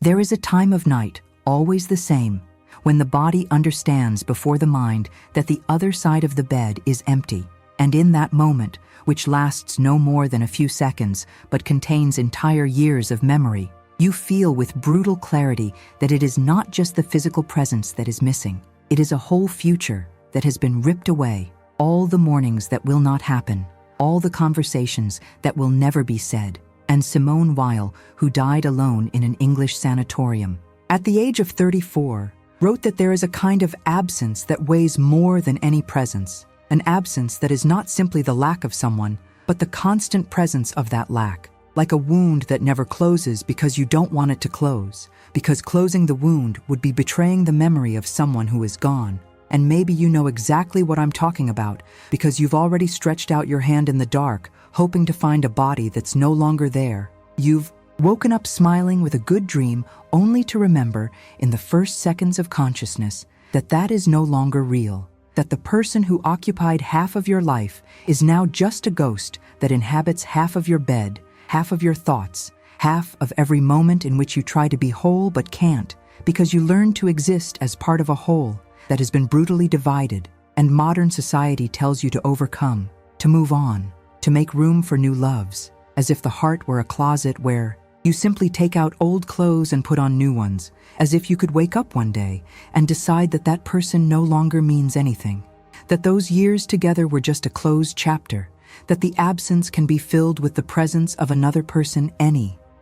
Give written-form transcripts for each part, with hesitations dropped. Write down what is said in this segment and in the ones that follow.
There is a time of night, always the same, when the body understands before the mind that the other side of the bed is empty. And in that moment, which lasts no more than a few seconds but contains entire years of memory, you feel with brutal clarity that it is not just the physical presence that is missing. It is a whole future that has been ripped away, all the mornings that will not happen, all the conversations that will never be said. And Simone Weil, who died alone in an English sanatorium at the age of 34, wrote that there is a kind of absence that weighs more than any presence, an absence that is not simply the lack of someone, but the constant presence of that lack, like a wound that never closes because you don't want it to close, because closing the wound would be betraying the memory of someone who is gone. And maybe you know exactly what I'm talking about because you've already stretched out your hand in the dark, hoping to find a body that's no longer there. You've woken up smiling with a good dream only to remember in the first seconds of consciousness that that is no longer real, that the person who occupied half of your life is now just a ghost that inhabits half of your bed, half of your thoughts, half of every moment in which you try to be whole but can't, because you learn to exist as part of a whole that has been brutally divided, and modern society tells you to overcome, to move on, to make room for new loves, as if the heart were a closet where you simply take out old clothes and put on new ones, as if you could wake up one day and decide that that person no longer means anything, that those years together were just a closed chapter, that the absence can be filled with the presence of another person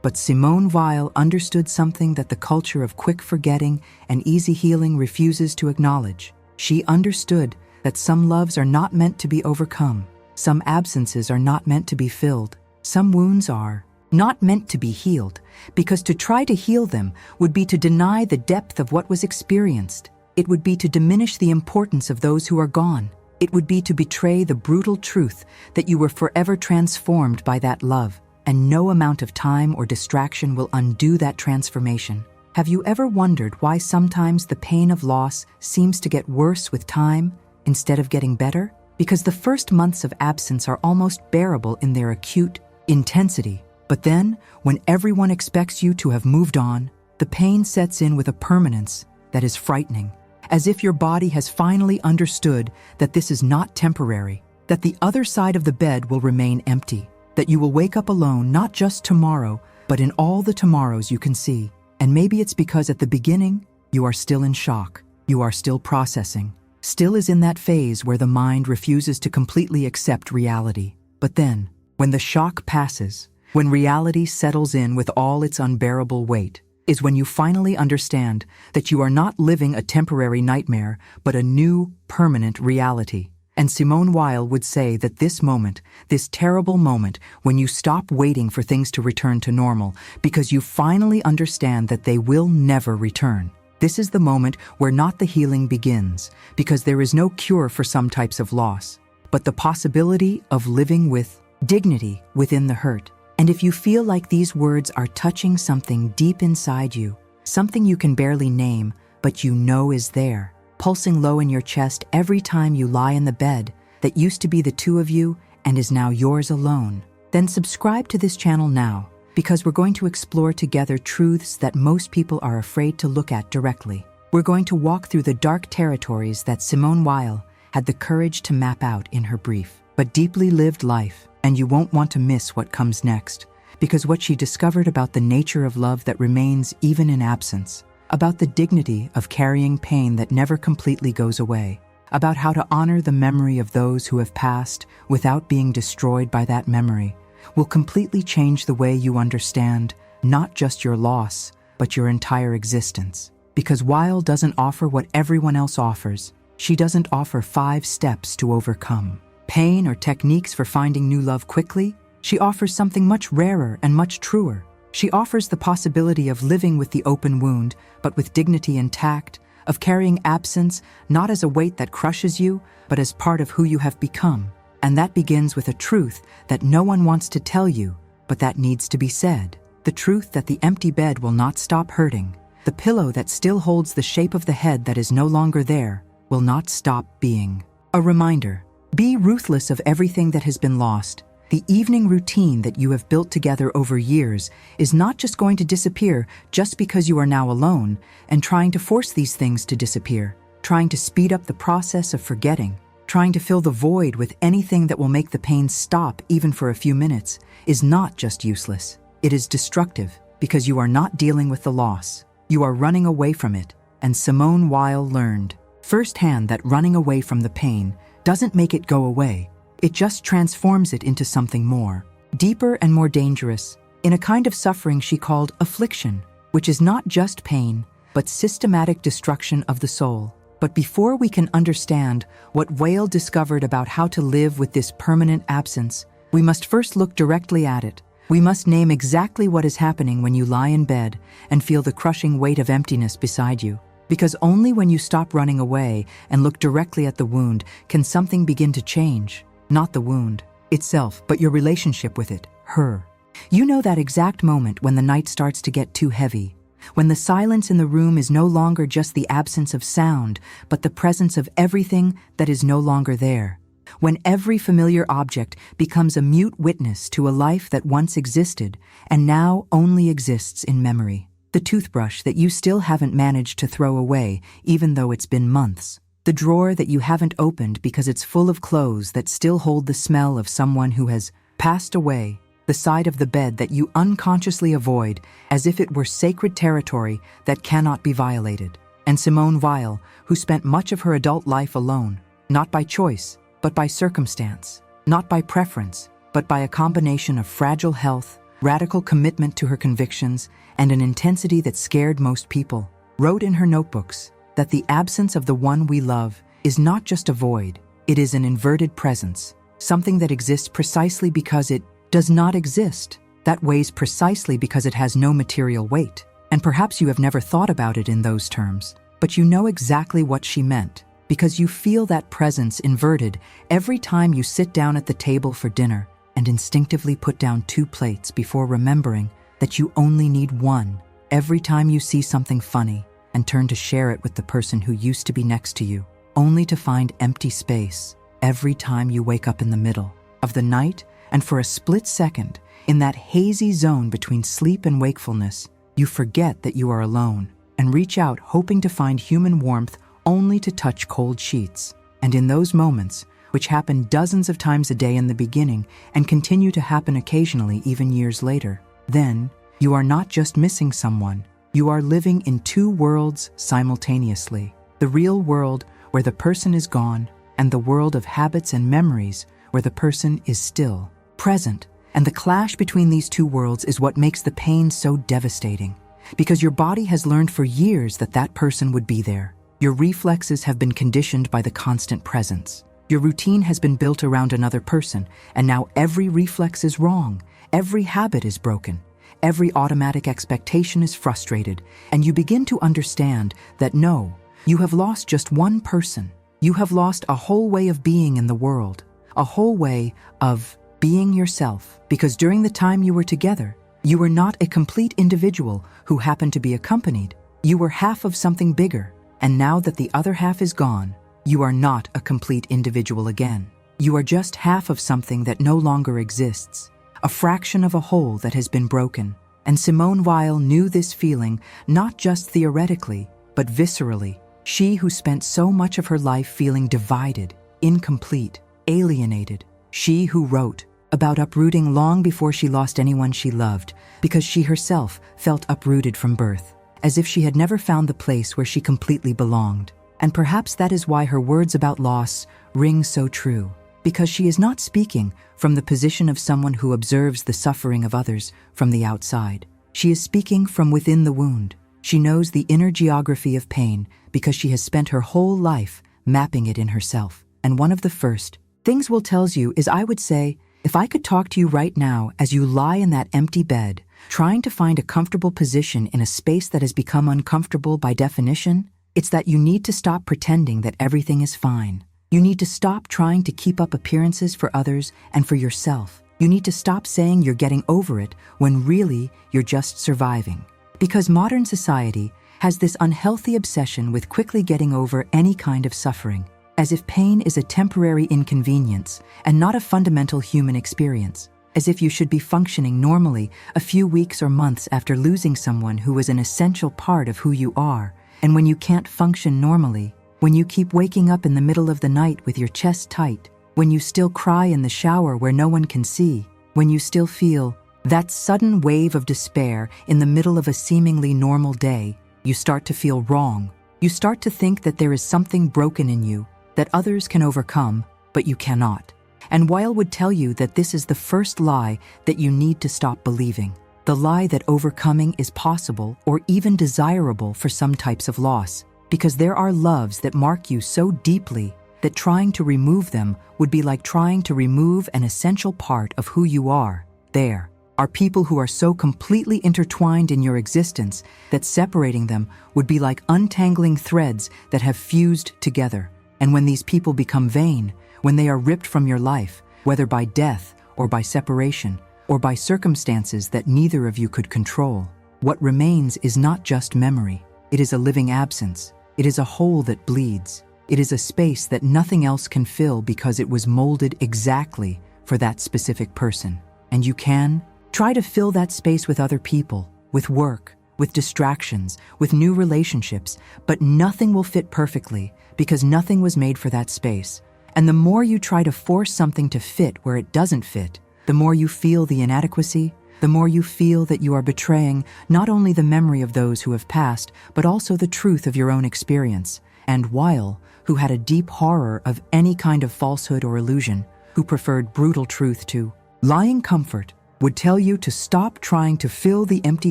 But Simone Weil understood something that the culture of quick forgetting and easy healing refuses to acknowledge. She understood that some loves are not meant to be overcome, some absences are not meant to be filled, some wounds are not meant to be healed, because to try to heal them would be to deny the depth of what was experienced. It would be to diminish the importance of those who are gone. It would be to betray the brutal truth that you were forever transformed by that love, and no amount of time or distraction will undo that transformation. Have you ever wondered why sometimes the pain of loss seems to get worse with time instead of getting better? Because the first months of absence are almost bearable in their acute intensity. But then, when everyone expects you to have moved on, the pain sets in with a permanence that is frightening, as if your body has finally understood that this is not temporary, that the other side of the bed will remain empty, that you will wake up alone not just tomorrow, but in all the tomorrows you can see. And maybe it's because at the beginning, you are still in shock, you are still processing, still is in that phase where the mind refuses to completely accept reality. But then, when the shock passes, when reality settles in with all its unbearable weight, is when you finally understand that you are not living a temporary nightmare, but a new, permanent reality. And Simone Weil would say that this moment, this terrible moment, when you stop waiting for things to return to normal, because you finally understand that they will never return. This is the moment where not the healing begins, because there is no cure for some types of loss, but the possibility of living with dignity within the hurt. And if you feel like these words are touching something deep inside you, something you can barely name, but you know is there, pulsing low in your chest every time you lie in the bed that used to be the two of you and is now yours alone, then subscribe to this channel now, because we're going to explore together truths that most people are afraid to look at directly. We're going to walk through the dark territories that Simone Weil had the courage to map out in her brief, but deeply lived life. And you won't want to miss what comes next, because what she discovered about the nature of love that remains even in absence, about the dignity of carrying pain that never completely goes away, about how to honor the memory of those who have passed without being destroyed by that memory, will completely change the way you understand not just your loss, but your entire existence. Because Weil doesn't offer what everyone else offers. She doesn't offer 5 steps to overcome pain or techniques for finding new love quickly. She offers something much rarer and much truer. She offers the possibility of living with the open wound, but with dignity and tact, of carrying absence not as a weight that crushes you, but as part of who you have become. And that begins with a truth that no one wants to tell you, but that needs to be said. The truth that the empty bed will not stop hurting. The pillow that still holds the shape of the head that is no longer there will not stop being. A reminder. Be ruthless of everything that has been lost, The evening routine that you have built together over years is not just going to disappear just because you are now alone and trying to force these things to disappear, trying to speed up the process of forgetting, trying to fill the void with anything that will make the pain stop even for a few minutes is not just useless. It is destructive because you are not dealing with the loss. You are running away from it. And Simone Weil learned firsthand that running away from the pain doesn't make it go away. It just transforms it into something more, deeper and more dangerous, in a kind of suffering she called affliction, which is not just pain, but systematic destruction of the soul. But before we can understand what Weil discovered about how to live with this permanent absence, we must first look directly at it. We must name exactly what is happening when you lie in bed and feel the crushing weight of emptiness beside you. Because only when you stop running away and look directly at the wound can something begin to change. Not the wound itself, but your relationship with it, her. You know that exact moment when the night starts to get too heavy, when the silence in the room is no longer just the absence of sound, but the presence of everything that is no longer there. When every familiar object becomes a mute witness to a life that once existed and now only exists in memory. The toothbrush that you still haven't managed to throw away, even though it's been months. The drawer that you haven't opened because it's full of clothes that still hold the smell of someone who has passed away. The side of the bed that you unconsciously avoid as if it were sacred territory that cannot be violated. And Simone Weil, who spent much of her adult life alone, not by choice, but by circumstance, not by preference, but by a combination of fragile health, radical commitment to her convictions, and an intensity that scared most people, wrote in her notebooks that the absence of the one we love is not just a void, it is an inverted presence, something that exists precisely because it does not exist, that weighs precisely because it has no material weight. And perhaps you have never thought about it in those terms, but you know exactly what she meant, because you feel that presence inverted every time you sit down at the table for dinner and instinctively put down 2 plates before remembering that you only need one, every time you see something funny and turn to share it with the person who used to be next to you, only to find empty space every time you wake up in the middle of the night, and for a split second, in that hazy zone between sleep and wakefulness, you forget that you are alone and reach out hoping to find human warmth only to touch cold sheets. And in those moments, which happen dozens of times a day in the beginning and continue to happen occasionally even years later, then you are not just missing someone, you are living in 2 worlds simultaneously. The real world where the person is gone and the world of habits and memories where the person is still present. And the clash between these 2 worlds is what makes the pain so devastating, because your body has learned for years that that person would be there. Your reflexes have been conditioned by the constant presence. Your routine has been built around another person, and now every reflex is wrong, every habit is broken, every automatic expectation is frustrated, and you begin to understand that no, you have lost just one person. You have lost a whole way of being in the world, a whole way of being yourself, because during the time you were together, you were not a complete individual who happened to be accompanied. You were half of something bigger, and now that the other half is gone, you are not a complete individual again. You are just half of something that no longer exists, a fraction of a whole that has been broken. And Simone Weil knew this feeling not just theoretically, but viscerally. She who spent so much of her life feeling divided, incomplete, alienated. She who wrote about uprooting long before she lost anyone she loved, because she herself felt uprooted from birth, as if she had never found the place where she completely belonged. And perhaps that is why her words about loss ring so true, because she is not speaking from the position of someone who observes the suffering of others from the outside. She is speaking from within the wound. She knows the inner geography of pain because she has spent her whole life mapping it in herself. And one of the first things Will tells you is, I would say, if I could talk to you right now as you lie in that empty bed, trying to find a comfortable position in a space that has become uncomfortable by definition, it's that you need to stop pretending that everything is fine. You need to stop trying to keep up appearances for others and for yourself. You need to stop saying you're getting over it when really you're just surviving. Because modern society has this unhealthy obsession with quickly getting over any kind of suffering, as if pain is a temporary inconvenience and not a fundamental human experience, as if you should be functioning normally a few weeks or months after losing someone who was an essential part of who you are. And when you can't function normally, when you keep waking up in the middle of the night with your chest tight, when you still cry in the shower where no one can see, when you still feel that sudden wave of despair in the middle of a seemingly normal day, you start to feel wrong. You start to think that there is something broken in you that others can overcome, but you cannot. And Weil would tell you that this is the first lie that you need to stop believing. The lie that overcoming is possible or even desirable for some types of loss, because there are loves that mark you so deeply that trying to remove them would be like trying to remove an essential part of who you are. There are people who are so completely intertwined in your existence that separating them would be like untangling threads that have fused together. And when these people become vain, when they are ripped from your life, whether by death or by separation or by circumstances that neither of you could control, what remains is not just memory. It is a living absence. It is a hole that bleeds. It is a space that nothing else can fill because it was molded exactly for that specific person. And you can try to fill that space with other people, with work, with distractions, with new relationships, but nothing will fit perfectly because nothing was made for that space. And the more you try to force something to fit where it doesn't fit, the more you feel the inadequacy, the more you feel that you are betraying not only the memory of those who have passed, but also the truth of your own experience. And Weil, who had a deep horror of any kind of falsehood or illusion, who preferred brutal truth to lying comfort, would tell you to stop trying to fill the empty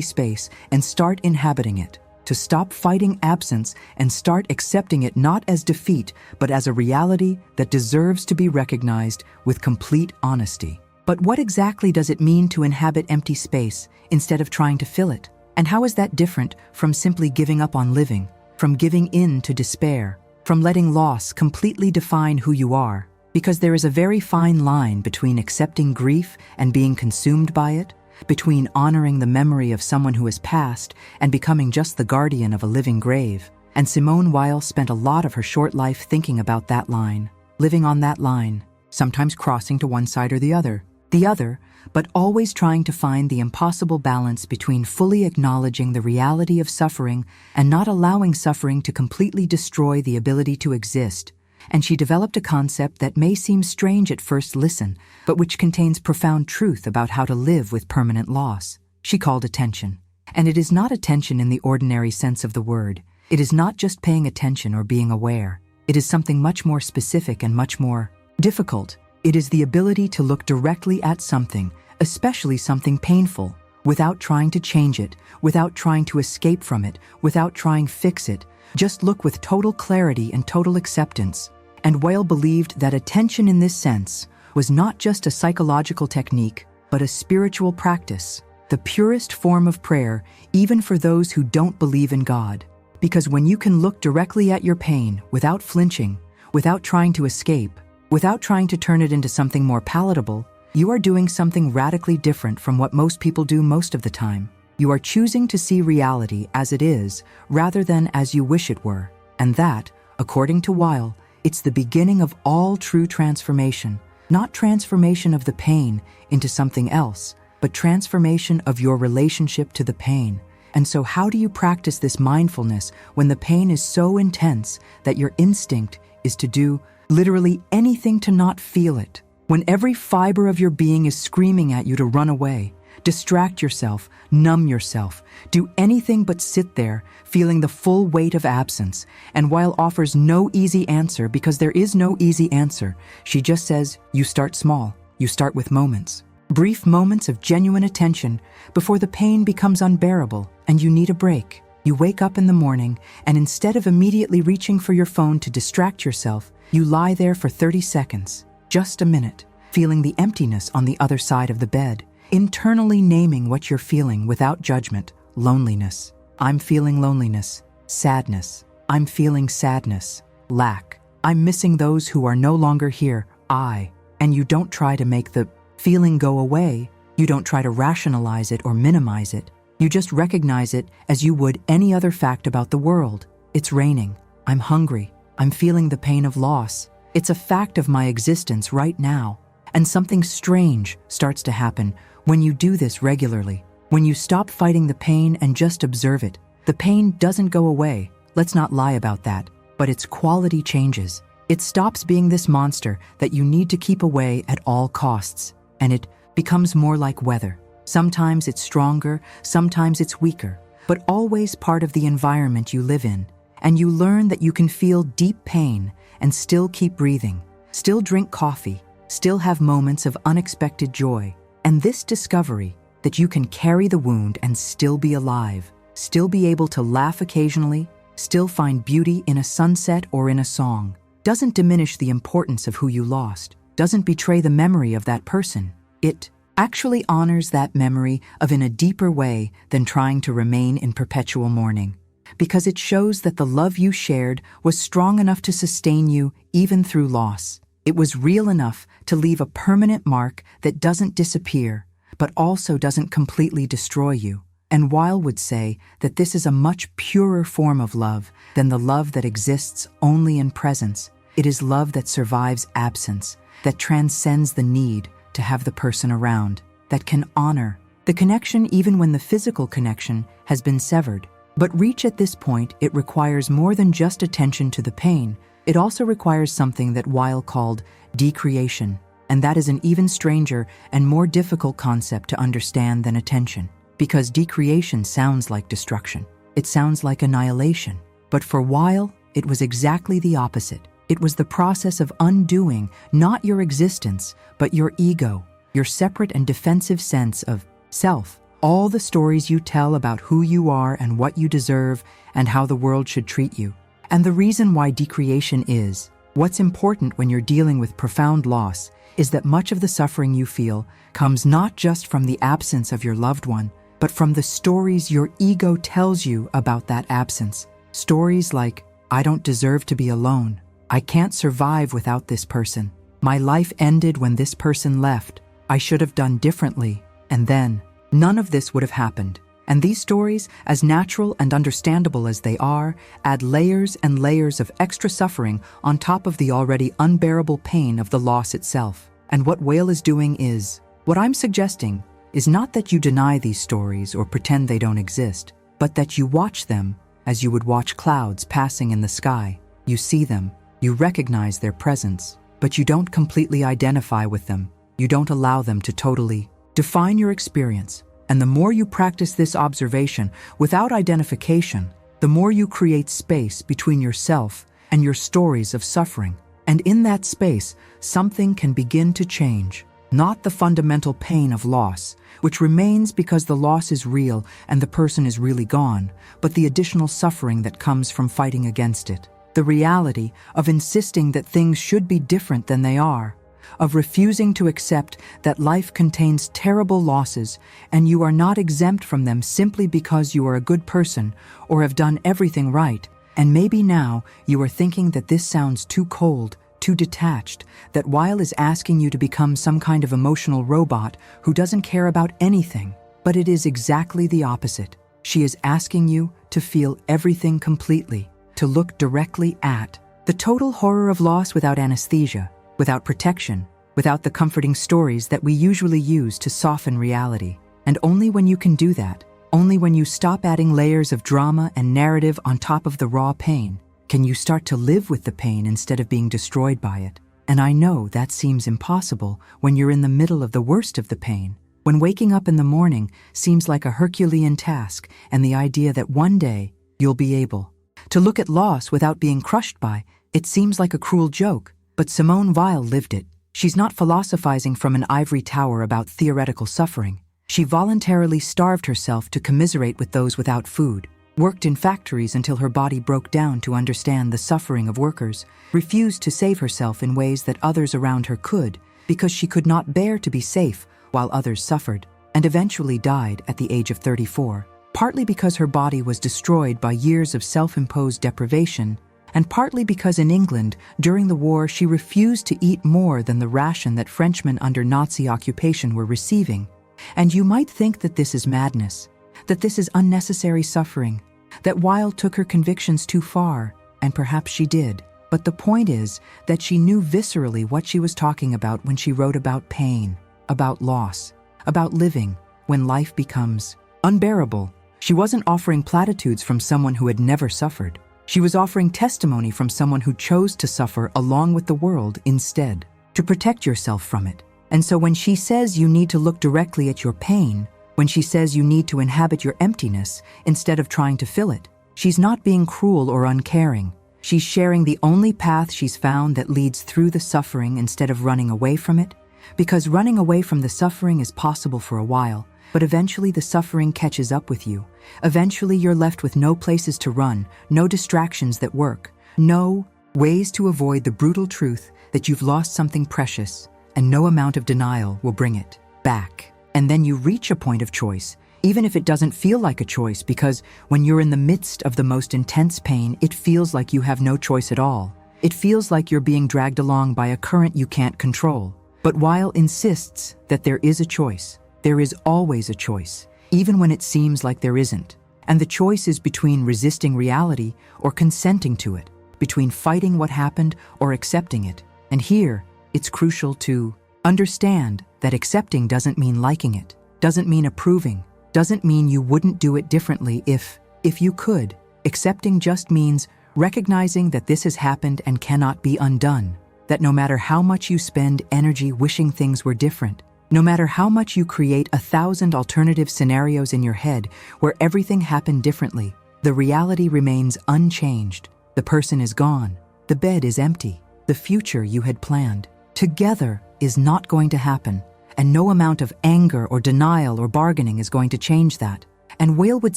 space and start inhabiting it, to stop fighting absence and start accepting it not as defeat, but as a reality that deserves to be recognized with complete honesty. But what exactly does it mean to inhabit empty space instead of trying to fill it? And how is that different from simply giving up on living, from giving in to despair, from letting loss completely define who you are? Because there is a very fine line between accepting grief and being consumed by it, between honoring the memory of someone who has passed and becoming just the guardian of a living grave. And Simone Weil spent a lot of her short life thinking about that line, living on that line, sometimes crossing to one side or the other, but always trying to find the impossible balance between fully acknowledging the reality of suffering and not allowing suffering to completely destroy the ability to exist. And she developed a concept that may seem strange at first listen, but which contains profound truth about how to live with permanent loss. She called attention. And it is not attention in the ordinary sense of the word. It is not just paying attention or being aware. It is something much more specific and much more difficult. It is the ability to look directly at something, especially something painful, without trying to change it, without trying to escape from it, without trying to fix it. Just look with total clarity and total acceptance. And Weil believed that attention in this sense was not just a psychological technique, but a spiritual practice, the purest form of prayer, even for those who don't believe in God. Because when you can look directly at your pain without flinching, without trying to escape, without trying to turn it into something more palatable, you are doing something radically different from what most people do most of the time. You are choosing to see reality as it is, rather than as you wish it were. And that, according to Weil, it's the beginning of all true transformation, not transformation of the pain into something else, but transformation of your relationship to the pain. And so how do you practice this mindfulness when the pain is so intense that your instinct is to do literally anything to not feel it? When every fiber of your being is screaming at you to run away, distract yourself, numb yourself, do anything but sit there, feeling the full weight of absence. And Weil offers no easy answer because there is no easy answer. She just says, you start small. You start with moments. Brief moments of genuine attention before the pain becomes unbearable and you need a break. You wake up in the morning and instead of immediately reaching for your phone to distract yourself, you lie there for 30 seconds, just a minute, feeling the emptiness on the other side of the bed. Internally naming what you're feeling without judgment. Loneliness. I'm feeling loneliness. Sadness. I'm feeling sadness. Lack. I'm missing those who are no longer here. And you don't try to make the feeling go away. You don't try to rationalize it or minimize it. You just recognize it as you would any other fact about the world. It's raining. I'm hungry. I'm feeling the pain of loss. It's a fact of my existence right now. And something strange starts to happen when you do this regularly. When you stop fighting the pain and just observe it. The pain doesn't go away, let's not lie about that, but its quality changes. It stops being this monster that you need to keep away at all costs, and it becomes more like weather. Sometimes it's stronger, sometimes it's weaker, but always part of the environment you live in. And you learn that you can feel deep pain and still keep breathing, still drink coffee, still have moments of unexpected joy. And this discovery that you can carry the wound and still be alive, still be able to laugh occasionally, still find beauty in a sunset or in a song, doesn't diminish the importance of who you lost, doesn't betray the memory of that person. It actually honors that memory in a deeper way than trying to remain in perpetual mourning. Because it shows that the love you shared was strong enough to sustain you even through loss. It was real enough to leave a permanent mark that doesn't disappear, but also doesn't completely destroy you. And Weil would say that this is a much purer form of love than the love that exists only in presence. It is love that survives absence, that transcends the need to have the person around, that can honor the connection even when the physical connection has been severed. But reach at this point, it requires more than just attention to the pain. It also requires something that Weil called decreation, and that is an even stranger and more difficult concept to understand than attention. Because decreation sounds like destruction. It sounds like annihilation. But for Weil, it was exactly the opposite. It was the process of undoing not your existence, but your ego, your separate and defensive sense of self. All the stories you tell about who you are and what you deserve and how the world should treat you. And the reason why decreation is what's important when you're dealing with profound loss is that much of the suffering you feel comes not just from the absence of your loved one, but from the stories your ego tells you about that absence. Stories like, I don't deserve to be alone. I can't survive without this person. My life ended when this person left. I should have done differently. And then, none of this would have happened. And these stories, as natural and understandable as they are, add layers and layers of extra suffering on top of the already unbearable pain of the loss itself. And what Weil is doing is, what I'm suggesting is not that you deny these stories or pretend they don't exist, but that you watch them as you would watch clouds passing in the sky. You see them, you recognize their presence, but you don't completely identify with them. You don't allow them to totally define your experience. And the more you practice this observation without identification, the more you create space between yourself and your stories of suffering. And in that space, something can begin to change. Not the fundamental pain of loss, which remains because the loss is real and the person is really gone, but the additional suffering that comes from fighting against it. The reality of insisting that things should be different than they are, of refusing to accept that life contains terrible losses and you are not exempt from them simply because you are a good person or have done everything right. And maybe now you are thinking that this sounds too cold, too detached, that Weil is asking you to become some kind of emotional robot who doesn't care about anything. But it is exactly the opposite. She is asking you to feel everything completely, to look directly at the total horror of loss without anesthesia, without protection, without the comforting stories that we usually use to soften reality. And only when you can do that, only when you stop adding layers of drama and narrative on top of the raw pain, can you start to live with the pain instead of being destroyed by it. And I know that seems impossible when you're in the middle of the worst of the pain, when waking up in the morning seems like a Herculean task and the idea that one day you'll be able to look at loss without being crushed by it seems like a cruel joke. But Simone Weil lived it. She's not philosophizing from an ivory tower about theoretical suffering. She voluntarily starved herself to commiserate with those without food, worked in factories until her body broke down to understand the suffering of workers, refused to save herself in ways that others around her could because she could not bear to be safe while others suffered, and eventually died at the age of 34, partly because her body was destroyed by years of self-imposed deprivation, and partly because in England, during the war, she refused to eat more than the ration that Frenchmen under Nazi occupation were receiving. And you might think that this is madness, that this is unnecessary suffering, that Weil took her convictions too far, and perhaps she did. But the point is that she knew viscerally what she was talking about when she wrote about pain, about loss, about living when life becomes unbearable. She wasn't offering platitudes from someone who had never suffered. She was offering testimony from someone who chose to suffer along with the world instead, to protect yourself from it. And so when she says you need to look directly at your pain, when she says you need to inhabit your emptiness instead of trying to fill it, she's not being cruel or uncaring. She's sharing the only path she's found that leads through the suffering instead of running away from it. Because running away from the suffering is possible for a while, but eventually the suffering catches up with you. Eventually you're left with no places to run, no distractions that work, no ways to avoid the brutal truth that you've lost something precious, and no amount of denial will bring it back. And then you reach a point of choice, even if it doesn't feel like a choice, because when you're in the midst of the most intense pain, it feels like you have no choice at all. It feels like you're being dragged along by a current you can't control. But Weil insists that there is a choice. There is always a choice, even when it seems like there isn't. And the choice is between resisting reality or consenting to it, between fighting what happened or accepting it. And here, it's crucial to understand that accepting doesn't mean liking it, doesn't mean approving, doesn't mean you wouldn't do it differently if you could. Accepting just means recognizing that this has happened and cannot be undone, that no matter how much you spend energy wishing things were different, no matter how much you create 1,000 alternative scenarios in your head where everything happened differently, the reality remains unchanged. The person is gone. The bed is empty. The future you had planned together is not going to happen, and no amount of anger or denial or bargaining is going to change that. And Weil would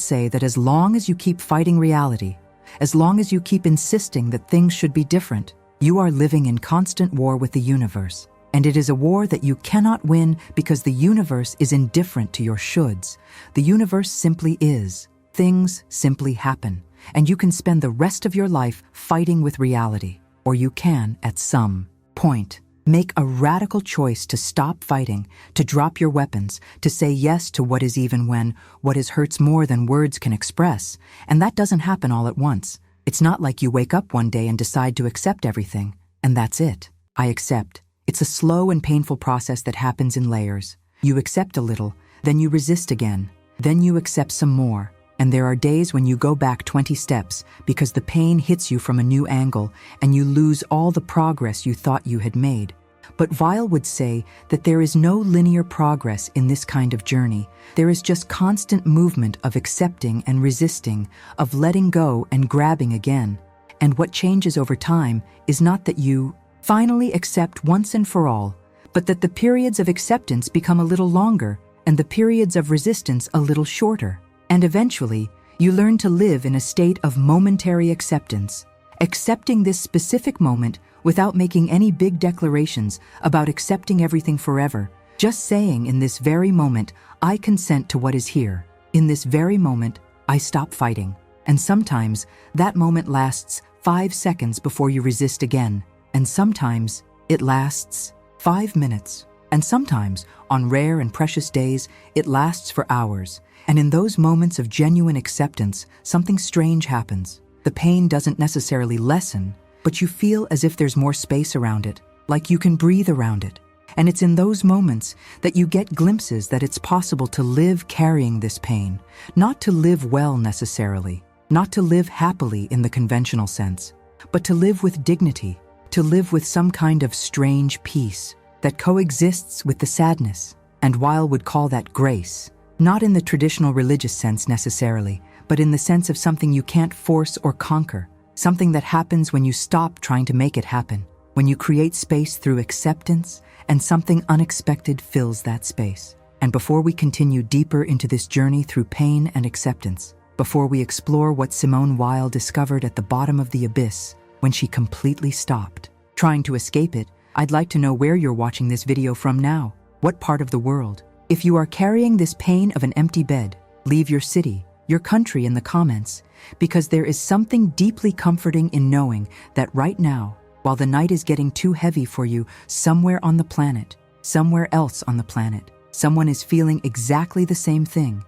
say that as long as you keep fighting reality, as long as you keep insisting that things should be different, you are living in constant war with the universe. And it is a war that you cannot win because the universe is indifferent to your shoulds. The universe simply is. Things simply happen. And you can spend the rest of your life fighting with reality. Or you can, at some point, make a radical choice to stop fighting, to drop your weapons, to say yes to what is even when what is hurts more than words can express. And that doesn't happen all at once. It's not like you wake up one day and decide to accept everything. And that's it. I accept. It's a slow and painful process that happens in layers. You accept a little, then you resist again, then you accept some more. And there are days when you go back 20 steps because the pain hits you from a new angle and you lose all the progress you thought you had made. But Weil would say that there is no linear progress in this kind of journey. There is just constant movement of accepting and resisting, of letting go and grabbing again. And what changes over time is not that you finally accept once and for all, but that the periods of acceptance become a little longer and the periods of resistance a little shorter. And eventually, you learn to live in a state of momentary acceptance, accepting this specific moment without making any big declarations about accepting everything forever, just saying in this very moment, I consent to what is here. In this very moment, I stop fighting. And sometimes that moment lasts 5 seconds before you resist again. And sometimes it lasts 5 minutes. And sometimes, on rare and precious days, it lasts for hours. And in those moments of genuine acceptance, something strange happens. The pain doesn't necessarily lessen, but you feel as if there's more space around it, like you can breathe around it. And it's in those moments that you get glimpses that it's possible to live carrying this pain, not to live well necessarily, not to live happily in the conventional sense, but to live with dignity, to live with some kind of strange peace that coexists with the sadness. And Weil would call that grace, not in the traditional religious sense necessarily, but in the sense of something you can't force or conquer, something that happens when you stop trying to make it happen, when you create space through acceptance, and something unexpected fills that space. And before we continue deeper into this journey through pain and acceptance, before we explore what Simone Weil discovered at the bottom of the abyss when she completely stopped trying to escape it, I'd like to know where you're watching this video from now. What part of the world? If you are carrying this pain of an empty bed, leave your city, your country in the comments, because there is something deeply comforting in knowing that right now, while the night is getting too heavy for you, somewhere on the planet, somewhere else on the planet, someone is feeling exactly the same thing,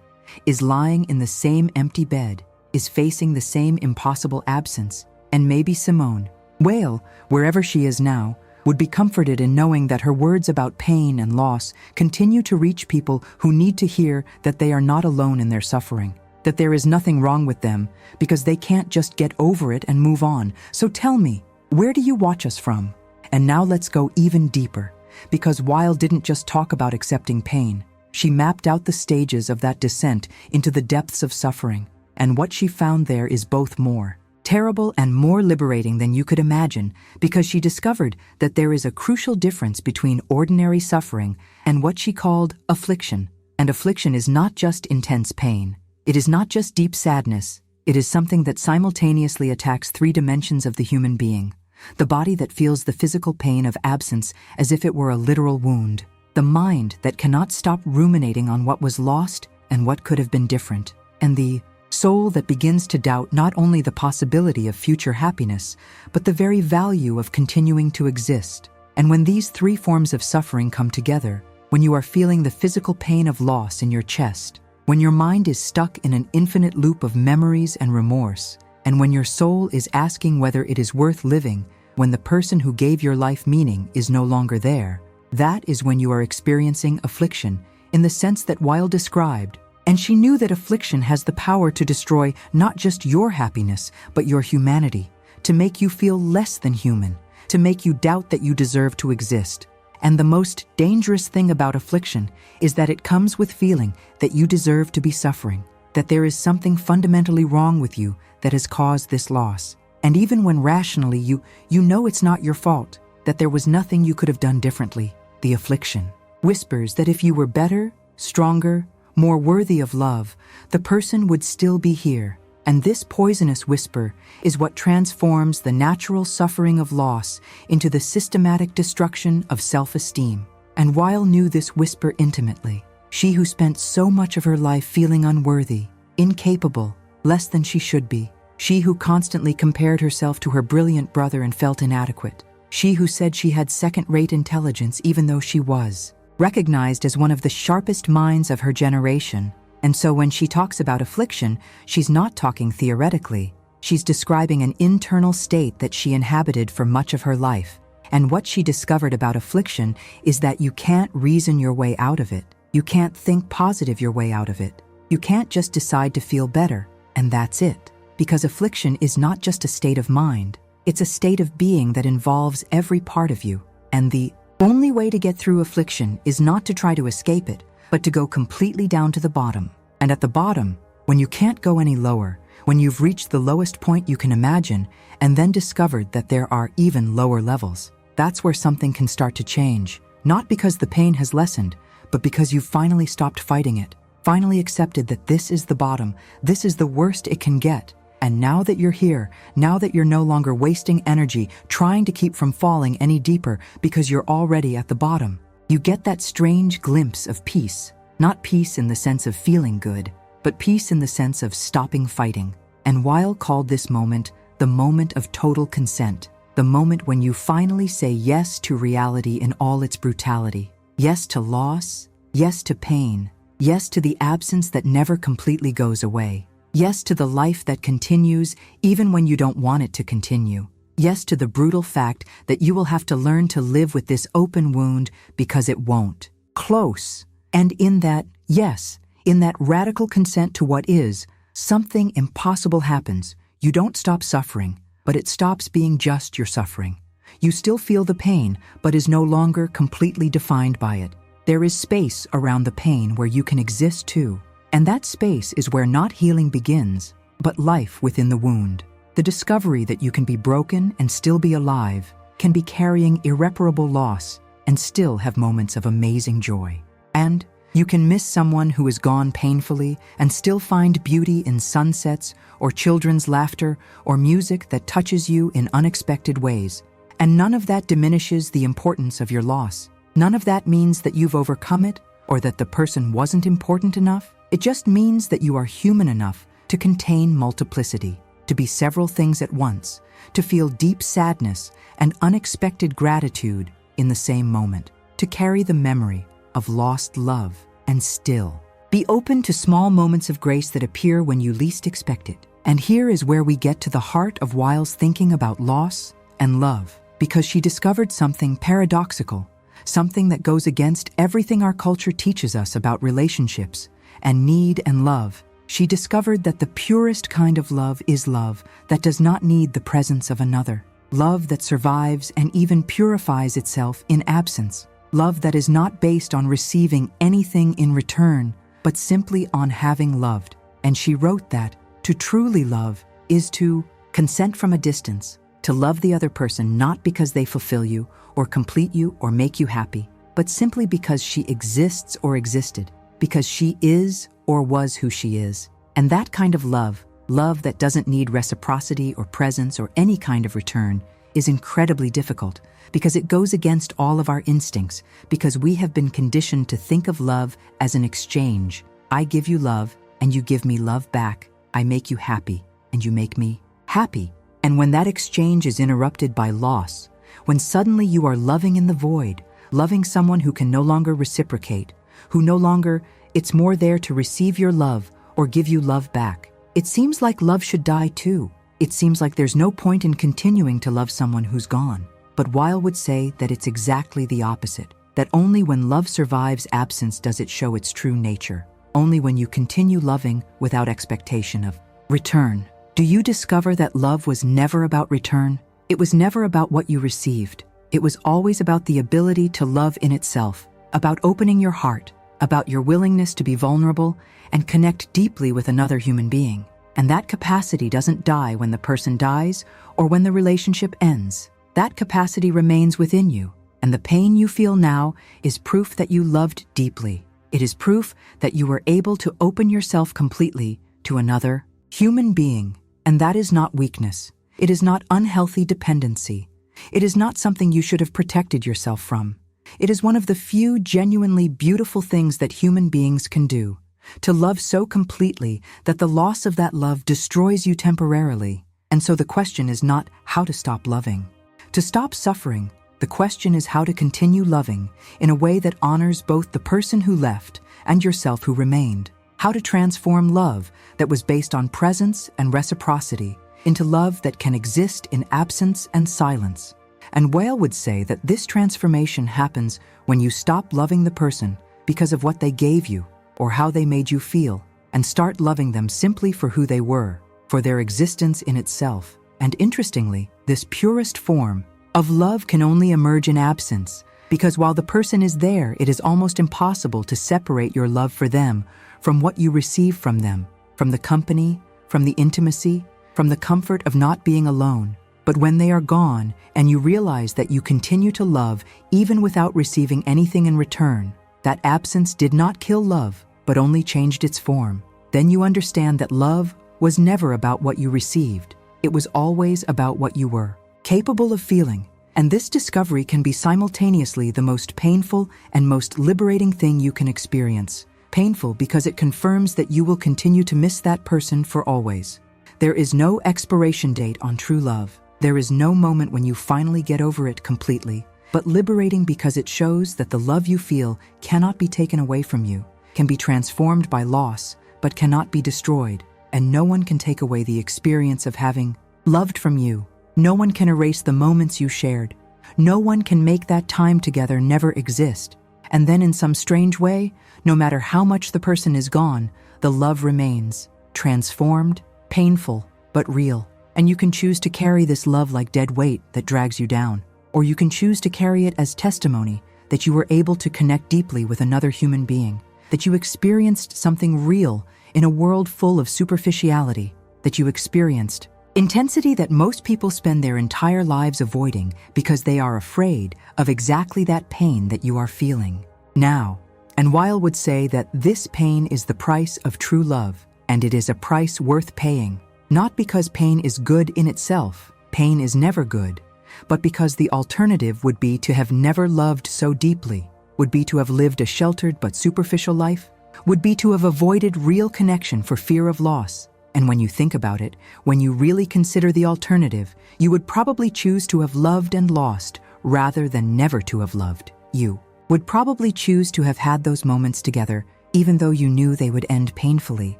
is lying in the same empty bed, is facing the same impossible absence, and maybe Simone, Weil, wherever she is now, would be comforted in knowing that her words about pain and loss continue to reach people who need to hear that they are not alone in their suffering, that there is nothing wrong with them because they can't just get over it and move on. So tell me, where do you watch us from? And now let's go even deeper, because Weil didn't just talk about accepting pain. She mapped out the stages of that descent into the depths of suffering, and what she found there is both more terrible and more liberating than you could imagine, because she discovered that there is a crucial difference between ordinary suffering and what she called affliction. And affliction is not just intense pain. It is not just deep sadness. It is something that simultaneously attacks three dimensions of the human being: the body that feels the physical pain of absence as if it were a literal wound, the mind that cannot stop ruminating on what was lost and what could have been different, and the soul that begins to doubt not only the possibility of future happiness, but the very value of continuing to exist. And when these three forms of suffering come together, when you are feeling the physical pain of loss in your chest, when your mind is stuck in an infinite loop of memories and remorse, and when your soul is asking whether it is worth living, when the person who gave your life meaning is no longer there, that is when you are experiencing affliction in the sense that Weil described. And she knew that affliction has the power to destroy not just your happiness, but your humanity, to make you feel less than human, to make you doubt that you deserve to exist. And the most dangerous thing about affliction is that it comes with feeling that you deserve to be suffering, that there is something fundamentally wrong with you that has caused this loss. And even when rationally you know it's not your fault, that there was nothing you could have done differently, the affliction whispers that if you were better, stronger, more worthy of love, the person would still be here. And this poisonous whisper is what transforms the natural suffering of loss into the systematic destruction of self-esteem. And Weil knew this whisper intimately. She who spent so much of her life feeling unworthy, incapable, less than she should be. She who constantly compared herself to her brilliant brother and felt inadequate. She who said she had second-rate intelligence even though she was recognized as one of the sharpest minds of her generation. And so when she talks about affliction, she's not talking theoretically. She's describing an internal state that she inhabited for much of her life. And what she discovered about affliction is that you can't reason your way out of it. You can't think positive your way out of it. You can't just decide to feel better, and that's it. Because affliction is not just a state of mind. It's a state of being that involves every part of you. And the only way to get through affliction is not to try to escape it, but to go completely down to the bottom. And at the bottom, when you can't go any lower, when you've reached the lowest point you can imagine, and then discovered that there are even lower levels, that's where something can start to change. Not because the pain has lessened, but because you've finally stopped fighting it, finally accepted that this is the bottom, this is the worst it can get. And now that you're here, now that you're no longer wasting energy trying to keep from falling any deeper because you're already at the bottom, you get that strange glimpse of peace. Not peace in the sense of feeling good, but peace in the sense of stopping fighting. And Weil called this moment the moment of total consent, the moment when you finally say yes to reality in all its brutality. Yes to loss, yes to pain, yes to the absence that never completely goes away. Yes to the life that continues even when you don't want it to continue. Yes to the brutal fact that you will have to learn to live with this open wound because it won't close. And in that, yes, in that radical consent to what is, something impossible happens. You don't stop suffering, but it stops being just your suffering. You still feel the pain, but is no longer completely defined by it. There is space around the pain where you can exist too. And that space is where not healing begins, but life within the wound. The discovery that you can be broken and still be alive, can be carrying irreparable loss and still have moments of amazing joy. And you can miss someone who is gone painfully and still find beauty in sunsets or children's laughter or music that touches you in unexpected ways. And none of that diminishes the importance of your loss. None of that means that you've overcome it or that the person wasn't important enough. It just means that you are human enough to contain multiplicity, to be several things at once, to feel deep sadness and unexpected gratitude in the same moment, to carry the memory of lost love and still be open to small moments of grace that appear when you least expect it. And here is where we get to the heart of Weil's thinking about loss, and love, because she discovered something paradoxical, something that goes against everything our culture teaches us about relationships and need and love. She discovered that the purest kind of love is love that does not need the presence of another. Love that survives and even purifies itself in absence. Love that is not based on receiving anything in return, but simply on having loved. And she wrote that to truly love is to consent from a distance, to love the other person not because they fulfill you or complete you or make you happy, but simply because she exists or existed, because she is or was who she is. And that kind of love, love that doesn't need reciprocity or presence or any kind of return, is incredibly difficult because it goes against all of our instincts, because we have been conditioned to think of love as an exchange. I give you love and you give me love back. I make you happy and you make me happy. And when that exchange is interrupted by loss, when suddenly you are loving in the void, loving someone who can no longer reciprocate, who no longer, it's more there to receive your love or give you love back, it seems like love should die too. It seems like there's no point in continuing to love someone who's gone. But Weil would say that it's exactly the opposite, that only when love survives absence does it show its true nature. Only when you continue loving without expectation of return. Do you discover that love was never about return? It was never about what you received. It was always about the ability to love in itself, about opening your heart, about your willingness to be vulnerable and connect deeply with another human being. And that capacity doesn't die when the person dies or when the relationship ends. That capacity remains within you, and the pain you feel now is proof that you loved deeply. It is proof that you were able to open yourself completely to another human being. And that is not weakness. It is not unhealthy dependency. It is not something you should have protected yourself from. It is one of the few genuinely beautiful things that human beings can do, to love so completely that the loss of that love destroys you temporarily. And so the question is not how to stop loving, to stop suffering. The question is how to continue loving in a way that honors both the person who left and yourself who remained. How to transform love that was based on presence and reciprocity into love that can exist in absence and silence. And Weil would say that this transformation happens when you stop loving the person because of what they gave you or how they made you feel, and start loving them simply for who they were, for their existence in itself. And interestingly, this purest form of love can only emerge in absence, because while the person is there, it is almost impossible to separate your love for them from what you receive from them, from the company, from the intimacy, from the comfort of not being alone. But when they are gone and you realize that you continue to love even without receiving anything in return, that absence did not kill love, but only changed its form. Then you understand that love was never about what you received. It was always about what you were capable of feeling. And this discovery can be simultaneously the most painful and most liberating thing you can experience. Painful because it confirms that you will continue to miss that person for always. There is no expiration date on true love. There is no moment when you finally get over it completely. But liberating because it shows that the love you feel cannot be taken away from you, can be transformed by loss, but cannot be destroyed. And no one can take away the experience of having loved from you. No one can erase the moments you shared. No one can make that time together never exist. And then in some strange way, no matter how much the person is gone, the love remains, transformed, painful, but real. And you can choose to carry this love like dead weight that drags you down. Or you can choose to carry it as testimony that you were able to connect deeply with another human being, that you experienced something real in a world full of superficiality, that you experienced intensity that most people spend their entire lives avoiding because they are afraid of exactly that pain that you are feeling now. And Weil would say that this pain is the price of true love, and it is a price worth paying, not because pain is good in itself. Pain is never good. But because the alternative would be to have never loved so deeply, would be to have lived a sheltered but superficial life, would be to have avoided real connection for fear of loss. And when you think about it, when you really consider the alternative, you would probably choose to have loved and lost rather than never to have loved. You would probably choose to have had those moments together, even though you knew they would end painfully.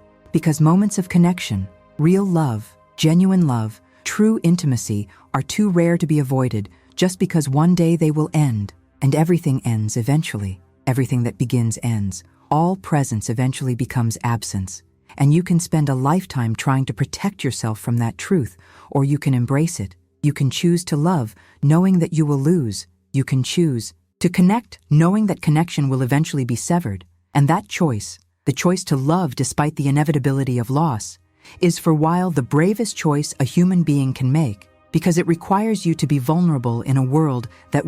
Because moments of connection, real love, genuine love, true intimacy are too rare to be avoided just because one day they will end, and everything ends eventually. Everything that begins ends. All presence eventually becomes absence, and you can spend a lifetime trying to protect yourself from that truth, or you can embrace it. You can choose to love, knowing that you will lose. You can choose to connect, knowing that connection will eventually be severed. And that choice, the choice to love despite the inevitability of loss, is for Weil the bravest choice a human being can make, because it requires you to be vulnerable in a world that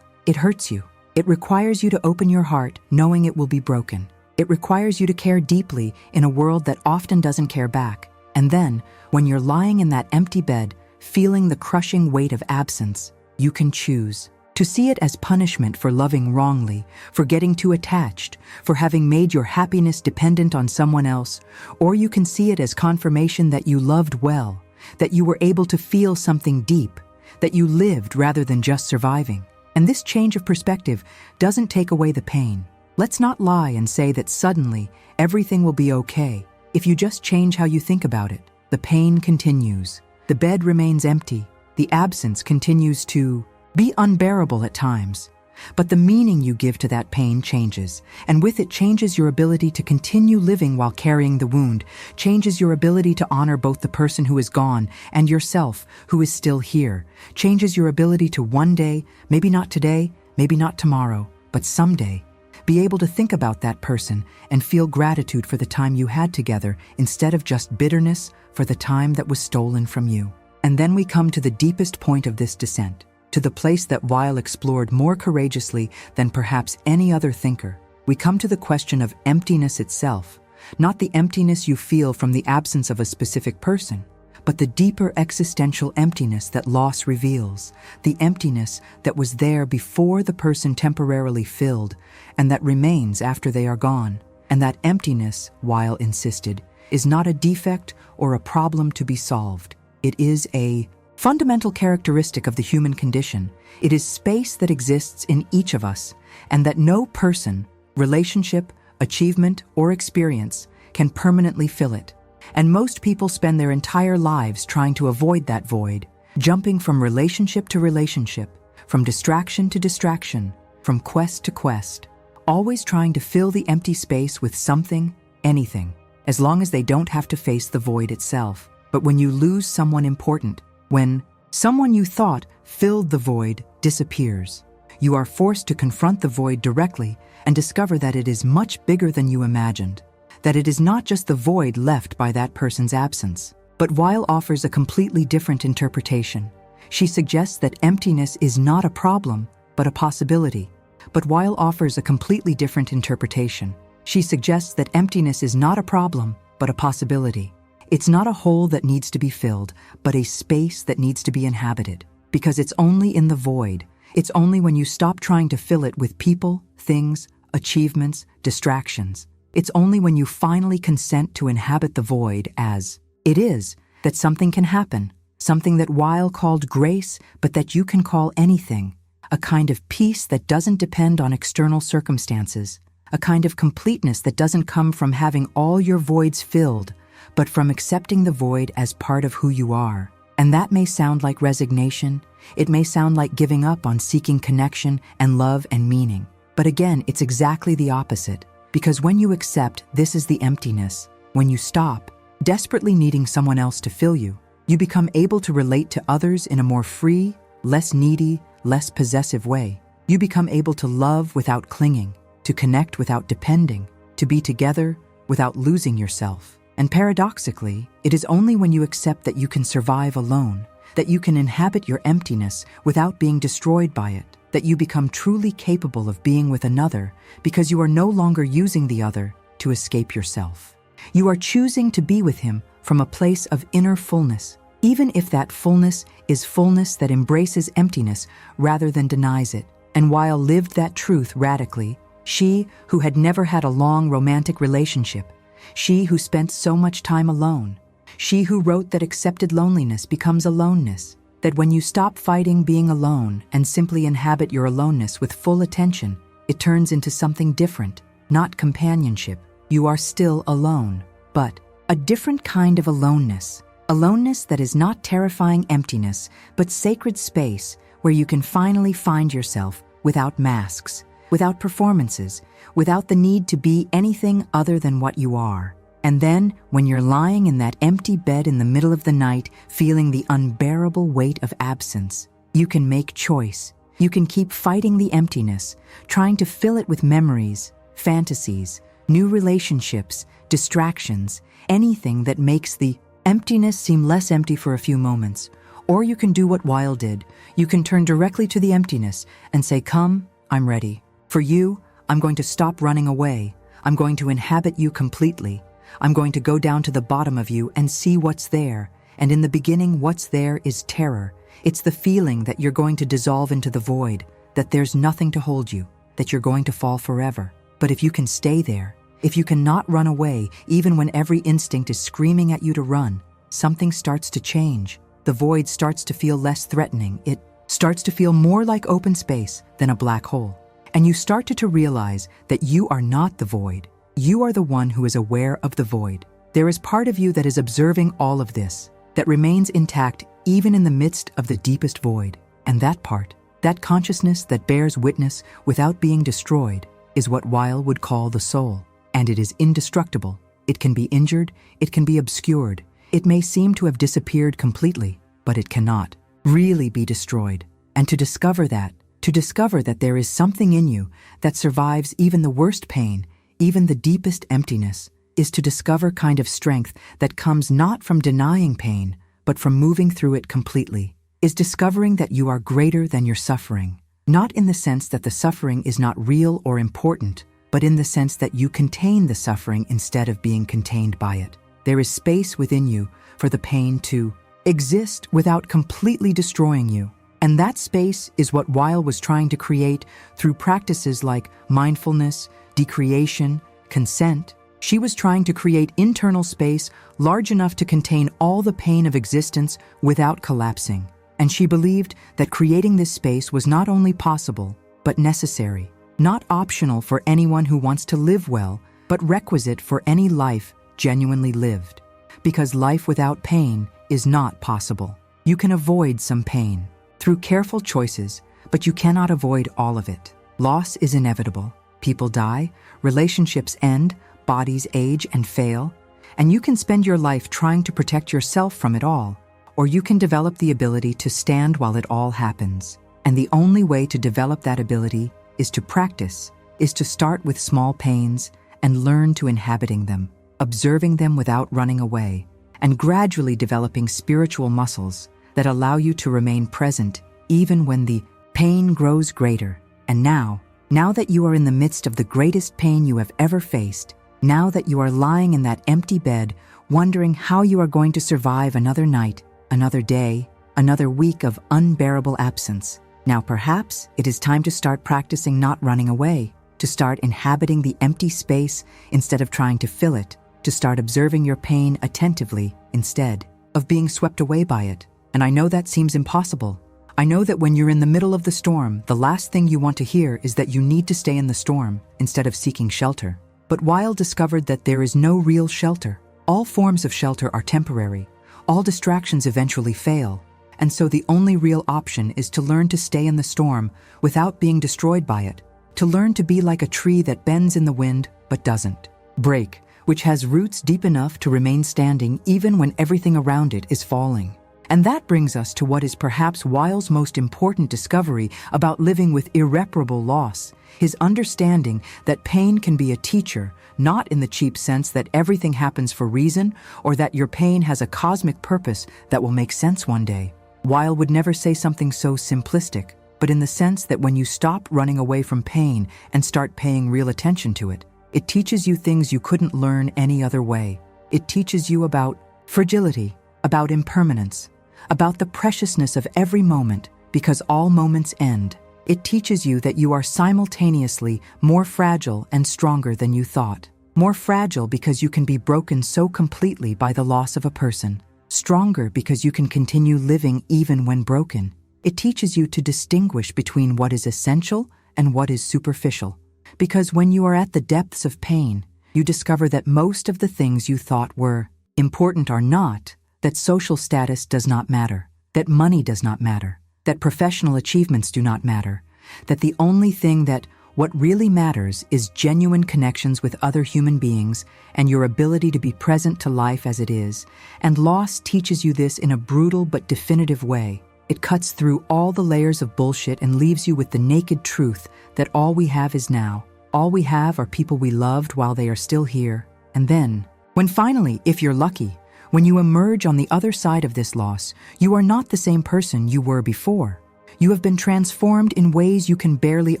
it hurts you. It requires you to open your heart, knowing it will be broken. It requires you to care deeply in a world that often doesn't care back. And then, when you're lying in that empty bed, feeling the crushing weight of absence, you can choose to see it as punishment for loving wrongly, for getting too attached, for having made your happiness dependent on someone else, or you can see it as confirmation that you loved well, that you were able to feel something deep, that you lived rather than just surviving. And this change of perspective doesn't take away the pain. Let's not lie and say that suddenly everything will be okay. If you just change how you think about it, the pain continues. The bed remains empty. The absence continues to be unbearable at times. But the meaning you give to that pain changes, and with it changes your ability to continue living while carrying the wound, changes your ability to honor both the person who is gone and yourself who is still here, changes your ability to one day, maybe not today, maybe not tomorrow, but someday, be able to think about that person and feel gratitude for the time you had together instead of just bitterness for the time that was stolen from you. And then we come to the deepest point of this descent, to the place that Weil explored more courageously than perhaps any other thinker. We come to the question of emptiness itself, not the emptiness you feel from the absence of a specific person, but the deeper existential emptiness that loss reveals, the emptiness that was there before the person temporarily filled, and that remains after they are gone. And that emptiness, Weil insisted, is not a defect or a problem to be solved. It is a fundamental characteristic of the human condition. It is space that exists in each of us, and that no person, relationship, achievement, or experience can permanently fill it. And most people spend their entire lives trying to avoid that void, jumping from relationship to relationship, from distraction to distraction, from quest to quest, always trying to fill the empty space with something, anything, as long as they don't have to face the void itself. But when you lose someone important, when someone you thought filled the void disappears, you are forced to confront the void directly and discover that it is much bigger than you imagined, that it is not just the void left by that person's absence. But Weil offers a completely different interpretation. She suggests that emptiness is not a problem, but a possibility. But Weil offers a completely different interpretation. She suggests that emptiness is not a problem, but a possibility. It's not a hole that needs to be filled, but a space that needs to be inhabited. Because it's only in the void. It's only when you stop trying to fill it with people, things, achievements, distractions. It's only when you finally consent to inhabit the void as it is that something can happen. Something that Weil called grace, but that you can call anything. A kind of peace that doesn't depend on external circumstances. A kind of completeness that doesn't come from having all your voids filled, but from accepting the void as part of who you are. And that may sound like resignation. It may sound like giving up on seeking connection and love and meaning. But again, it's exactly the opposite. Because when you accept this is the emptiness, when you stop desperately needing someone else to fill you, you become able to relate to others in a more free, less needy, less possessive way. You become able to love without clinging, to connect without depending, to be together without losing yourself. And paradoxically, it is only when you accept that you can survive alone, that you can inhabit your emptiness without being destroyed by it, that you become truly capable of being with another because you are no longer using the other to escape yourself. You are choosing to be with him from a place of inner fullness, even if that fullness is fullness that embraces emptiness rather than denies it. And Weil lived that truth radically, she who had never had a long romantic relationship, she who spent so much time alone, she who wrote that accepted loneliness becomes aloneness, that when you stop fighting being alone and simply inhabit your aloneness with full attention, it turns into something different, not companionship. You are still alone, but a different kind of aloneness, Aloneness that is not terrifying emptiness, but sacred space where you can finally find yourself without masks, without performances, without the need to be anything other than what you are. And then, when you're lying in that empty bed in the middle of the night, feeling the unbearable weight of absence, you can make choice. You can keep fighting the emptiness, trying to fill it with memories, fantasies, new relationships, distractions, anything that makes the emptiness seem less empty for a few moments. Or you can do what Weil did. You can turn directly to the emptiness and say, "Come, I'm ready. For you, I'm going to stop running away. I'm going to inhabit you completely. I'm going to go down to the bottom of you and see what's there. And in the beginning, what's there is terror. It's the feeling that you're going to dissolve into the void, that there's nothing to hold you, that you're going to fall forever. But if you can stay there, if you cannot run away, even when every instinct is screaming at you to run, something starts to change. The void starts to feel less threatening. It starts to feel more like open space than a black hole. And you start to realize that you are not the void. You are the one who is aware of the void. There is part of you that is observing all of this, that remains intact even in the midst of the deepest void. And that part, that consciousness that bears witness without being destroyed, is what Weil would call the soul. And it is indestructible. It can be injured, it can be obscured. It may seem to have disappeared completely, but it cannot really be destroyed. And to discover that there is something in you that survives even the worst pain, even the deepest emptiness, is to discover kind of strength that comes not from denying pain, but from moving through it completely, is discovering that you are greater than your suffering, not in the sense that the suffering is not real or important, but in the sense that you contain the suffering instead of being contained by it. There is space within you for the pain to exist without completely destroying you. And that space is what Weil was trying to create through practices like mindfulness, decreation, consent. She was trying to create internal space large enough to contain all the pain of existence without collapsing. And she believed that creating this space was not only possible, but necessary, not optional for anyone who wants to live well, but requisite for any life genuinely lived. Because life without pain is not possible. You can avoid some pain through careful choices, but you cannot avoid all of it. Loss is inevitable. People die, relationships end, bodies age and fail, and you can spend your life trying to protect yourself from it all, or you can develop the ability to stand while it all happens. And the only way to develop that ability is to practice, is to start with small pains and learn to inhabiting them, observing them without running away, and gradually developing spiritual muscles that allow you to remain present even when the pain grows greater. And now that you are in the midst of the greatest pain you have ever faced, now that you are lying in that empty bed, wondering how you are going to survive another night, another day, another week of unbearable absence, now perhaps it is time to start practicing not running away, to start inhabiting the empty space instead of trying to fill it, to start observing your pain attentively instead of being swept away by it. And I know that seems impossible. I know that when you're in the middle of the storm, the last thing you want to hear is that you need to stay in the storm instead of seeking shelter. But Weil discovered that there is no real shelter. All forms of shelter are temporary. All distractions eventually fail. And so the only real option is to learn to stay in the storm without being destroyed by it. To learn to be like a tree that bends in the wind but doesn't break, which has roots deep enough to remain standing even when everything around it is falling. And that brings us to what is perhaps Weil's most important discovery about living with irreparable loss, his understanding that pain can be a teacher, not in the cheap sense that everything happens for reason or that your pain has a cosmic purpose that will make sense one day. Weil would never say something so simplistic, but in the sense that when you stop running away from pain and start paying real attention to it, it teaches you things you couldn't learn any other way. It teaches you about fragility, about impermanence, about the preciousness of every moment, because all moments end. It teaches you that you are simultaneously more fragile and stronger than you thought. More fragile because you can be broken so completely by the loss of a person. Stronger because you can continue living even when broken. It teaches you to distinguish between what is essential and what is superficial. Because when you are at the depths of pain, you discover that most of the things you thought were important are not, that social status does not matter, that money does not matter, that professional achievements do not matter, that the only thing that what really matters is genuine connections with other human beings and your ability to be present to life as it is. And loss teaches you this in a brutal but definitive way. It cuts through all the layers of bullshit and leaves you with the naked truth that all we have is now. All we have are people we loved while they are still here. And then, when finally, if you're lucky, when you emerge on the other side of this loss, you are not the same person you were before. You have been transformed in ways you can barely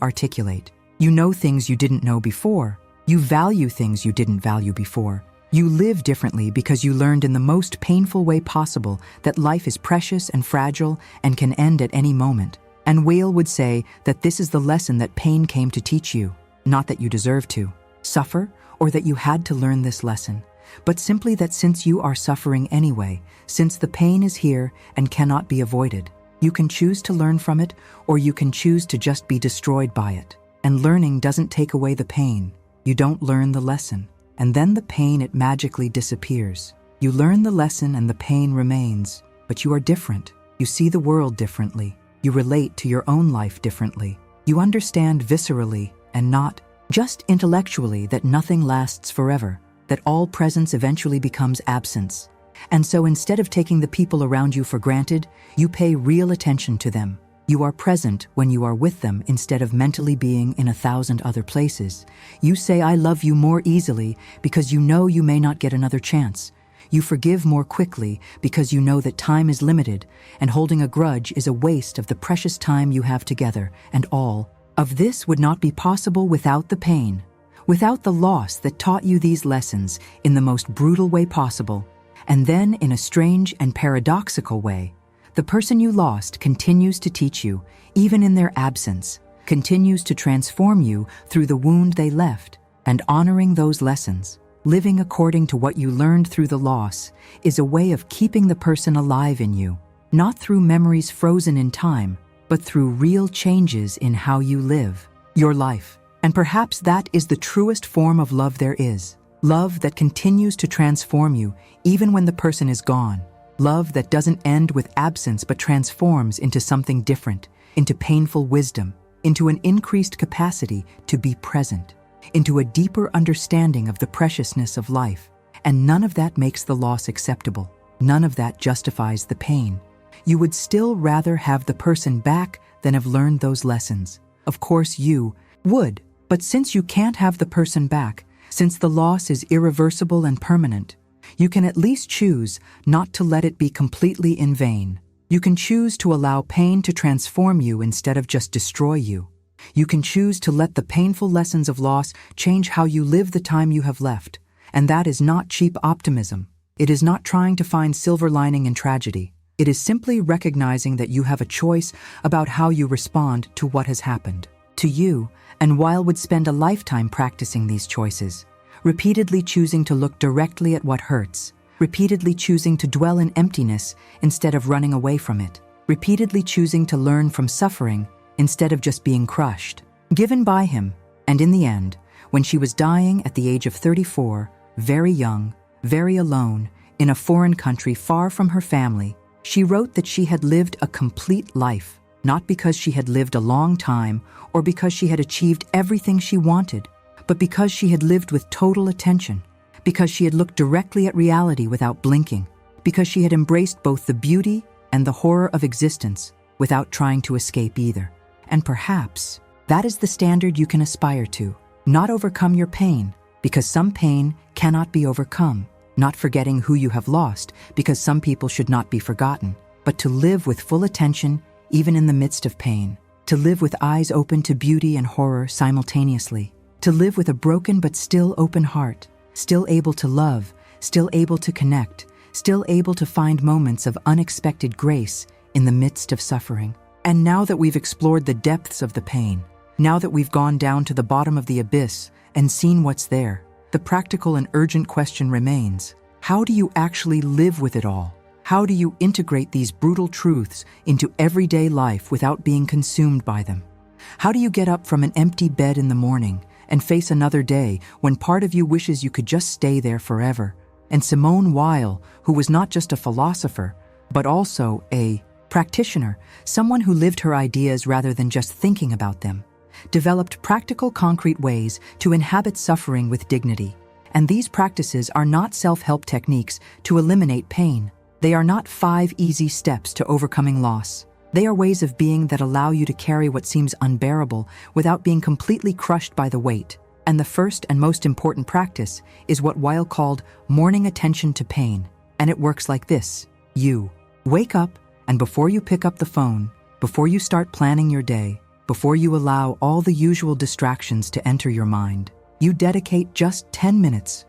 articulate. You know things you didn't know before. You value things you didn't value before. You live differently because you learned in the most painful way possible that life is precious and fragile and can end at any moment. And Weil would say that this is the lesson that pain came to teach you, not that you deserve to suffer or that you had to learn this lesson, but simply that since you are suffering anyway, since the pain is here and cannot be avoided, you can choose to learn from it or you can choose to just be destroyed by it. And learning doesn't take away the pain. You don't learn the lesson. And then the pain, it magically disappears. You learn the lesson and the pain remains. But you are different. You see the world differently. You relate to your own life differently. You understand viscerally and not just intellectually that nothing lasts forever, that all presence eventually becomes absence. And so instead of taking the people around you for granted, you pay real attention to them. You are present when you are with them instead of mentally being in 1,000 other places. You say, I love you more easily because you know you may not get another chance. You forgive more quickly because you know that time is limited, and holding a grudge is a waste of the precious time you have together, and all of this would not be possible without the pain, without the loss that taught you these lessons in the most brutal way possible. And then, in a strange and paradoxical way, the person you lost continues to teach you, even in their absence, continues to transform you through the wound they left, and honoring those lessons, living according to what you learned through the loss, is a way of keeping the person alive in you, not through memories frozen in time, but through real changes in how you live your life. And perhaps that is the truest form of love there is. Love that continues to transform you even when the person is gone. Love that doesn't end with absence but transforms into something different, into painful wisdom, into an increased capacity to be present, into a deeper understanding of the preciousness of life. And none of that makes the loss acceptable. None of that justifies the pain. You would still rather have the person back than have learned those lessons. Of course you would, but since you can't have the person back, since the loss is irreversible and permanent, you can at least choose not to let it be completely in vain. You can choose to allow pain to transform you instead of just destroy you. You can choose to let the painful lessons of loss change how you live the time you have left. And that is not cheap optimism. It is not trying to find silver lining in tragedy. It is simply recognizing that you have a choice about how you respond to what has happened to you. And Weil would spend a lifetime practicing these choices, repeatedly choosing to look directly at what hurts, repeatedly choosing to dwell in emptiness instead of running away from it, repeatedly choosing to learn from suffering instead of just being crushed. Given by him, and in the end, when she was dying at the age of 34, very young, very alone, in a foreign country far from her family, she wrote that she had lived a complete life, not because she had lived a long time or because she had achieved everything she wanted, but because she had lived with total attention, because she had looked directly at reality without blinking, because she had embraced both the beauty and the horror of existence without trying to escape either. And perhaps that is the standard you can aspire to. Not overcome your pain, because some pain cannot be overcome. Not forgetting who you have lost, because some people should not be forgotten, but to live with full attention even in the midst of pain. To live with eyes open to beauty and horror simultaneously. To live with a broken but still open heart, still able to love, still able to connect, still able to find moments of unexpected grace in the midst of suffering. And now that we've explored the depths of the pain, now that we've gone down to the bottom of the abyss and seen what's there, the practical and urgent question remains: how do you actually live with it all? How do you integrate these brutal truths into everyday life without being consumed by them? How do you get up from an empty bed in the morning and face another day when part of you wishes you could just stay there forever, And Simone Weil, who was not just a philosopher, but also a practitioner, someone who lived her ideas rather than just thinking about them, developed practical, concrete ways to inhabit suffering with dignity. And these practices are not self-help techniques to eliminate pain. They are not 5 easy steps to overcoming loss. They are ways of being that allow you to carry what seems unbearable without being completely crushed by the weight. And the first and most important practice is what Weil called morning attention to pain. And it works like this. You wake up, and before you pick up the phone, before you start planning your day, before you allow all the usual distractions to enter your mind, you dedicate just 10 minutes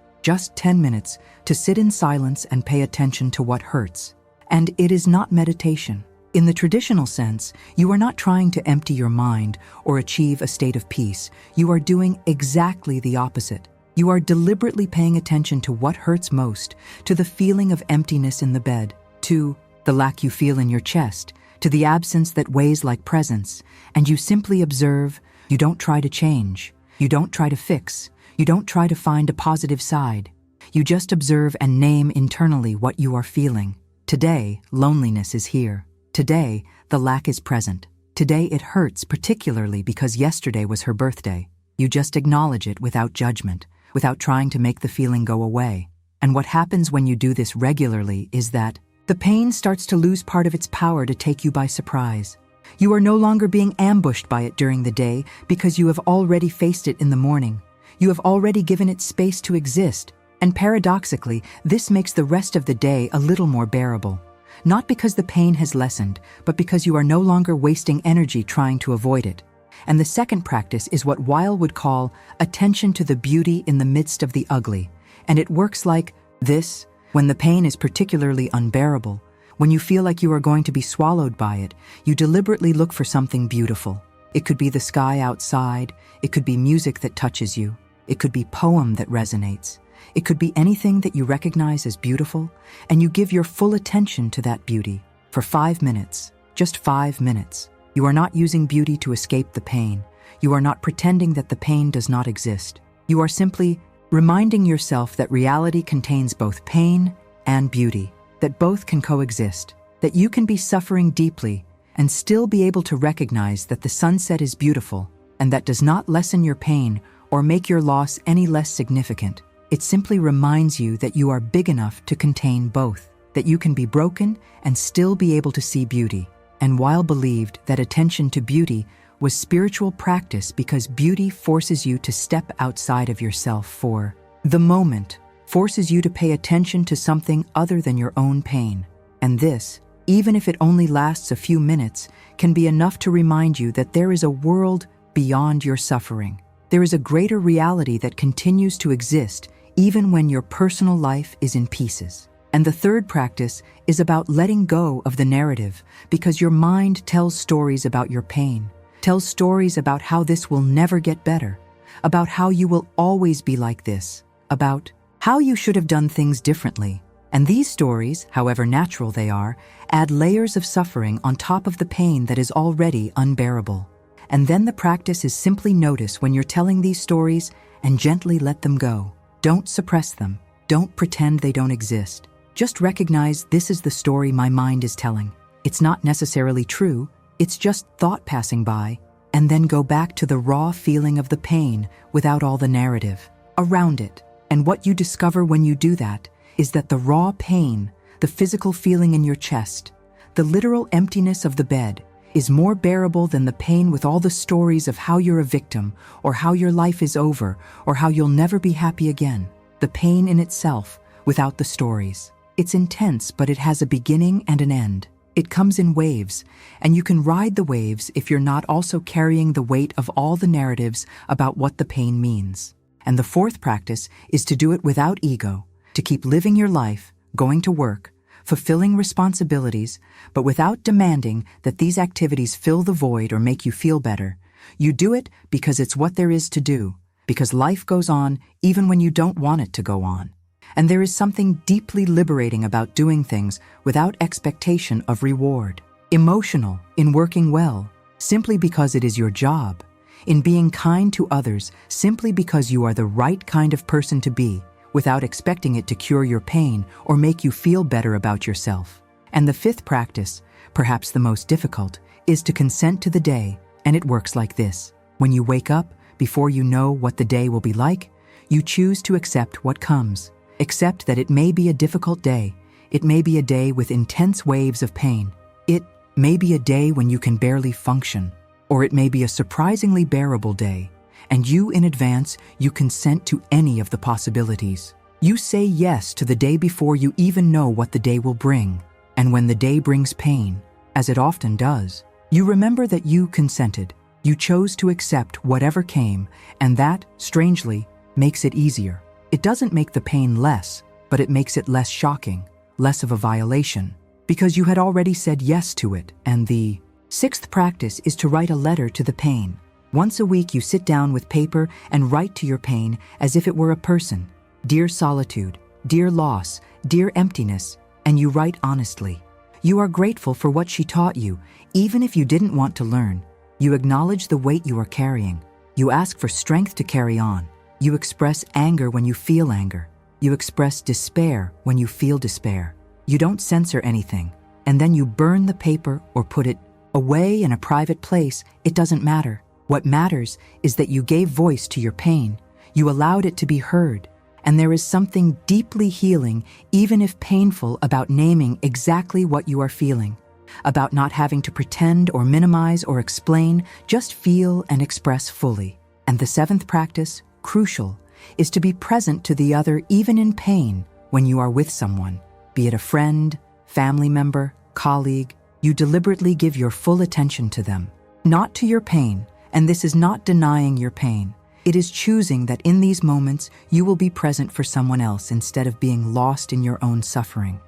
to sit in silence and pay attention to what hurts. And it is not meditation. In the traditional sense, you are not trying to empty your mind or achieve a state of peace. You are doing exactly the opposite. You are deliberately paying attention to what hurts most, to the feeling of emptiness in the bed, to the lack you feel in your chest, to the absence that weighs like presence, and you simply observe. You don't try to change. You don't try to fix. You don't try to find a positive side. You just observe and name internally what you are feeling. Today, loneliness is here. Today, the lack is present. Today it hurts, particularly because yesterday was her birthday. You just acknowledge it without judgment, without trying to make the feeling go away. And what happens when you do this regularly is that the pain starts to lose part of its power to take you by surprise. You are no longer being ambushed by it during the day because you have already faced it in the morning. You have already given it space to exist, and paradoxically, this makes the rest of the day a little more bearable. Not because the pain has lessened, but because you are no longer wasting energy trying to avoid it. And the second practice is what Weil would call attention to the beauty in the midst of the ugly. And it works like this: when the pain is particularly unbearable, when you feel like you are going to be swallowed by it, you deliberately look for something beautiful. It could be the sky outside, it could be music that touches you, it could be poem that resonates. It could be anything that you recognize as beautiful, and you give your full attention to that beauty for 5 minutes, just 5 minutes. You are not using beauty to escape the pain. You are not pretending that the pain does not exist. You are simply reminding yourself that reality contains both pain and beauty, that both can coexist, that you can be suffering deeply and still be able to recognize that the sunset is beautiful, and that does not lessen your pain or make your loss any less significant. It simply reminds you that you are big enough to contain both, that you can be broken and still be able to see beauty. And Weil believed that attention to beauty was spiritual practice because beauty forces you to step outside of yourself for the moment, forces you to pay attention to something other than your own pain. And this, even if it only lasts a few minutes, can be enough to remind you that there is a world beyond your suffering. There is a greater reality that continues to exist even when your personal life is in pieces. And the third practice is about letting go of the narrative, because your mind tells stories about your pain, tells stories about how this will never get better, about how you will always be like this, about how you should have done things differently. And these stories, however natural they are, add layers of suffering on top of the pain that is already unbearable. And then the practice is simply notice when you're telling these stories and gently let them go. Don't suppress them. Don't pretend they don't exist. Just recognize this is the story my mind is telling. It's not necessarily true, it's just thought passing by, and then go back to the raw feeling of the pain without all the narrative around it. And what you discover when you do that is that the raw pain, the physical feeling in your chest, the literal emptiness of the bed, is more bearable than the pain with all the stories of how you're a victim, or how your life is over, or how you'll never be happy again. The pain in itself, without the stories. It's intense, but it has a beginning and an end. It comes in waves, and you can ride the waves if you're not also carrying the weight of all the narratives about what the pain means. And the fourth practice is to do it without ego, to keep living your life, going to work, fulfilling responsibilities, but without demanding that these activities fill the void or make you feel better. You do it because it's what there is to do, because life goes on even when you don't want it to go on. And there is something deeply liberating about doing things without expectation of reward. Emotional in working well, simply because it is your job. In being kind to others, simply because you are the right kind of person to be, without expecting it to cure your pain or make you feel better about yourself. And the fifth practice, perhaps the most difficult, is to consent to the day, and it works like this. When you wake up, before you know what the day will be like, you choose to accept what comes. Accept that it may be a difficult day. It may be a day with intense waves of pain. It may be a day when you can barely function, or it may be a surprisingly bearable day. And you, in advance, you consent to any of the possibilities. You say yes to the day before you even know what the day will bring. And when the day brings pain, as it often does, you remember that you consented. You chose to accept whatever came, and that, strangely, makes it easier. It doesn't make the pain less, but it makes it less shocking, less of a violation, because you had already said yes to it. And the sixth practice is to write a letter to the pain. Once a week, you sit down with paper and write to your pain as if it were a person. Dear solitude, dear loss, dear emptiness, and you write honestly. You are grateful for what she taught you, even if you didn't want to learn. You acknowledge the weight you are carrying. You ask for strength to carry on. You express anger when you feel anger. You express despair when you feel despair. You don't censor anything, and then you burn the paper or put it away in a private place. It doesn't matter. What matters is that you gave voice to your pain. You allowed it to be heard. And there is something deeply healing, even if painful, about naming exactly what you are feeling, about not having to pretend or minimize or explain, just feel and express fully. And the seventh practice, crucial, is to be present to the other even in pain when you are with someone, be it a friend, family member, colleague. You deliberately give your full attention to them, not to your pain. And this is not denying your pain. It is choosing that in these moments you will be present for someone else instead of being lost in your own suffering.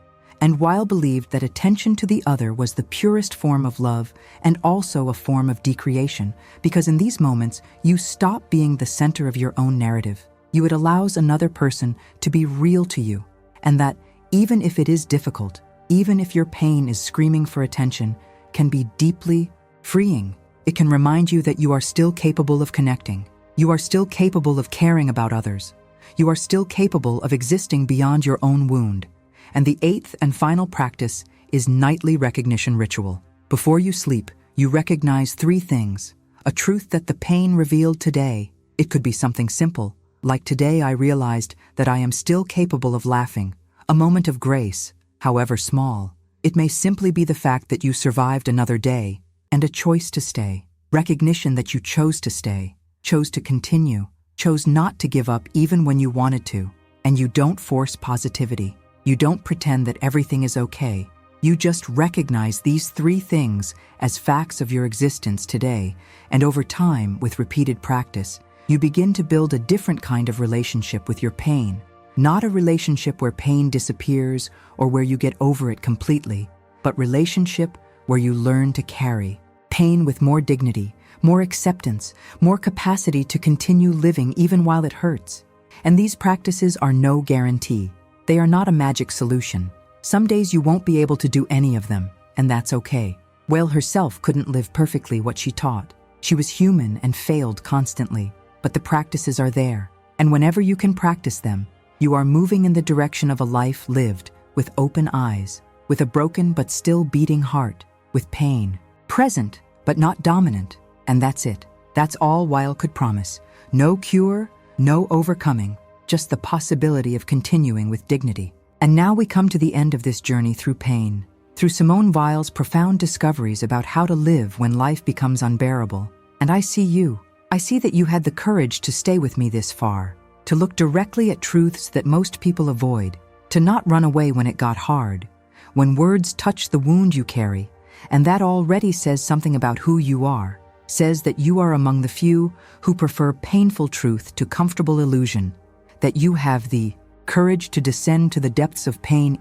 And Weil believed that attention to the other was the purest form of love and also a form of decreation, because in these moments you stop being the center of your own narrative. It allows another person to be real to you, and that even if it is difficult, even if your pain is screaming for attention, can be deeply freeing. It can remind you that you are still capable of connecting. You are still capable of caring about others. You are still capable of existing beyond your own wound. And the eighth and final practice is nightly recognition ritual. Before you sleep, you recognize three things. A truth that the pain revealed today. It could be something simple, like today I realized that I am still capable of laughing. A moment of grace, however small. It may simply be the fact that you survived another day, and a choice to stay. Recognition that you chose to stay, chose to continue, chose not to give up even when you wanted to. And you don't force positivity. You don't pretend that everything is okay. You just recognize these three things as facts of your existence today. And over time, with repeated practice, you begin to build a different kind of relationship with your pain. Not a relationship where pain disappears or where you get over it completely, but relationship where you learn to carry pain with more dignity, more acceptance, more capacity to continue living even while it hurts. And these practices are no guarantee. They are not a magic solution. Some days you won't be able to do any of them, and that's okay. Weil herself couldn't live perfectly what she taught. She was human and failed constantly, but the practices are there. And whenever you can practice them, you are moving in the direction of a life lived with open eyes, with a broken but still beating heart, with pain, present but not dominant. And that's it. That's all Weil could promise. No cure, no overcoming, just the possibility of continuing with dignity. And now we come to the end of this journey through pain, through Simone Weil's profound discoveries about how to live when life becomes unbearable. And I see you. I see that you had the courage to stay with me this far, to look directly at truths that most people avoid, to not run away when it got hard, when words touch the wound you carry. And that already says something about who you are, says that you are among the few who prefer painful truth to comfortable illusion, that you have the courage to descend to the depths of pain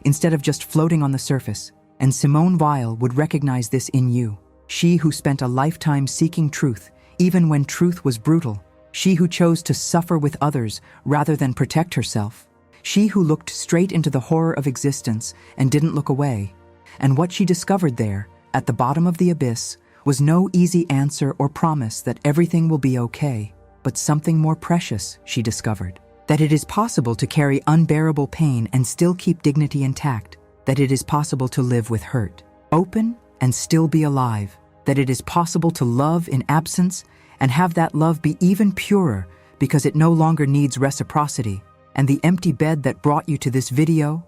instead of just floating on the surface. And Simone Weil would recognize this in you. She who spent a lifetime seeking truth, even when truth was brutal. She who chose to suffer with others rather than protect herself. She who looked straight into the horror of existence and didn't look away. And what she discovered there, at the bottom of the abyss, was no easy answer or promise that everything will be okay, but something more precious, she discovered. That it is possible to carry unbearable pain and still keep dignity intact. That it is possible to live with hurt, open, and still be alive. That it is possible to love in absence and have that love be even purer because it no longer needs reciprocity. And the empty bed that brought you to this video,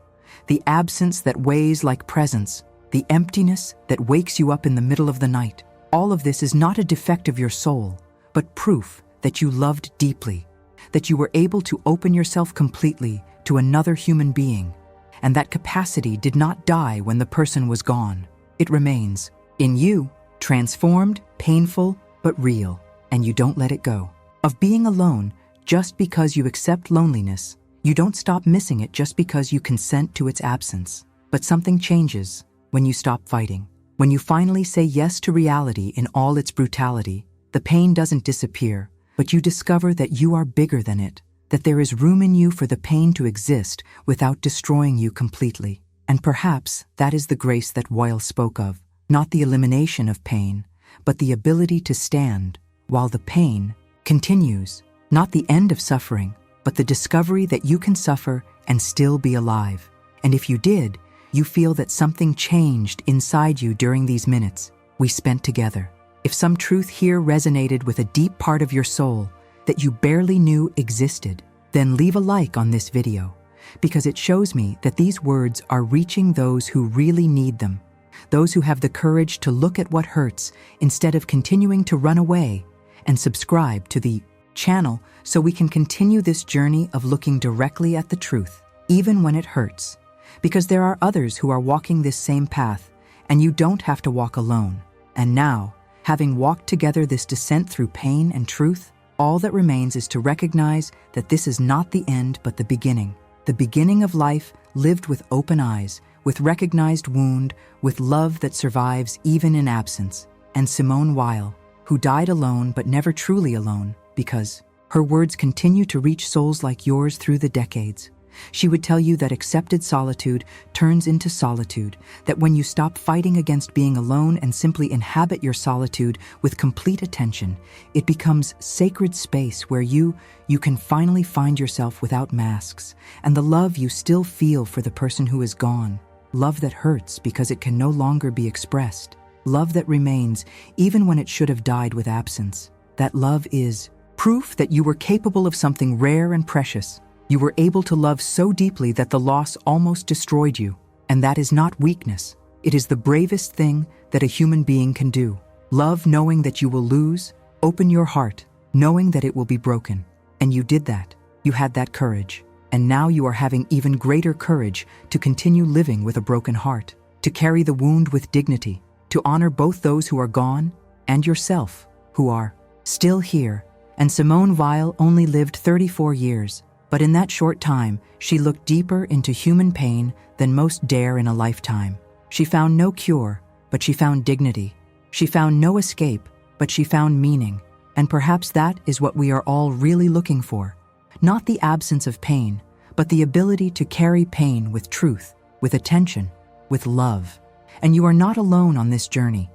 the absence that weighs like presence, the emptiness that wakes you up in the middle of the night, all of this is not a defect of your soul, but proof that you loved deeply, that you were able to open yourself completely to another human being, and that capacity did not die when the person was gone. It remains in you, transformed, painful, but real, and you don't let it go. Of being alone just because you accept loneliness, you don't stop missing it just because you consent to its absence. But something changes when you stop fighting. When you finally say yes to reality in all its brutality, the pain doesn't disappear, but you discover that you are bigger than it, that there is room in you for the pain to exist without destroying you completely. And perhaps that is the grace that Weil spoke of, not the elimination of pain, but the ability to stand while the pain continues, not the end of suffering, but the discovery that you can suffer and still be alive. And if you did, you feel that something changed inside you during these minutes we spent together. If some truth here resonated with a deep part of your soul that you barely knew existed, then leave a like on this video, because it shows me that these words are reaching those who really need them, those who have the courage to look at what hurts instead of continuing to run away, and subscribe to the channel so we can continue this journey of looking directly at the truth, even when it hurts, because there are others who are walking this same path, and you don't have to walk alone. And now, having walked together this descent through pain and truth, all that remains is to recognize that this is not the end but the beginning of life lived with open eyes, with recognized wound, with love that survives even in absence. And Simone Weil, who died alone but never truly alone, because her words continue to reach souls like yours through the decades. She would tell you that accepted solitude turns into solitude, that when you stop fighting against being alone and simply inhabit your solitude with complete attention, it becomes sacred space where you can finally find yourself without masks, and the love you still feel for the person who is gone. Love that hurts because it can no longer be expressed. Love that remains even when it should have died with absence. That love is proof that you were capable of something rare and precious. You were able to love so deeply that the loss almost destroyed you. And that is not weakness. It is the bravest thing that a human being can do. Love knowing that you will lose, open your heart, knowing that it will be broken. And you did that. You had that courage. And now you are having even greater courage to continue living with a broken heart, to carry the wound with dignity, to honor both those who are gone and yourself, who are still here. And Simone Weil only lived 34 years, but in that short time, she looked deeper into human pain than most dare in a lifetime. She found no cure, but she found dignity. She found no escape, but she found meaning. And perhaps that is what we are all really looking for. Not the absence of pain, but the ability to carry pain with truth, with attention, with love. And you are not alone on this journey.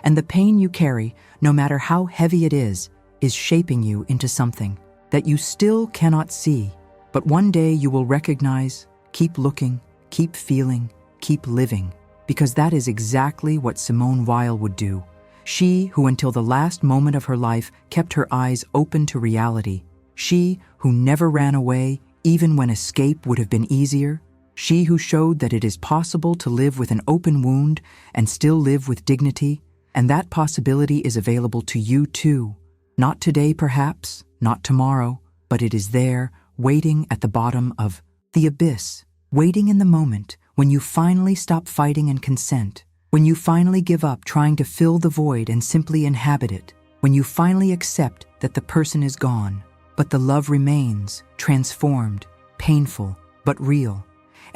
And the pain you carry, no matter how heavy it is shaping you into something that you still cannot see. But one day you will recognize, keep looking, keep feeling, keep living, because that is exactly what Simone Weil would do. She who until the last moment of her life kept her eyes open to reality. She who never ran away even when escape would have been easier. She who showed that it is possible to live with an open wound and still live with dignity. And that possibility is available to you too. Not today perhaps, not tomorrow, but it is there, waiting at the bottom of the abyss, waiting in the moment when you finally stop fighting and consent, when you finally give up trying to fill the void and simply inhabit it, when you finally accept that the person is gone, but the love remains, transformed, painful, but real.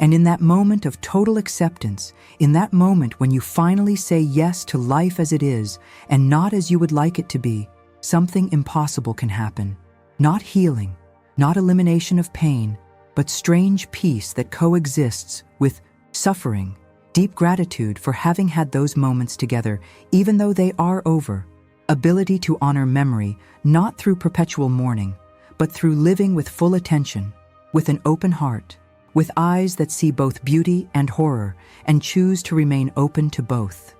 And in that moment of total acceptance, in that moment when you finally say yes to life as it is and not as you would like it to be, something impossible can happen. Not healing, not elimination of pain, but strange peace that coexists with suffering, deep gratitude for having had those moments together, even though they are over, ability to honor memory, not through perpetual mourning, but through living with full attention, with an open heart, with eyes that see both beauty and horror and choose to remain open to both.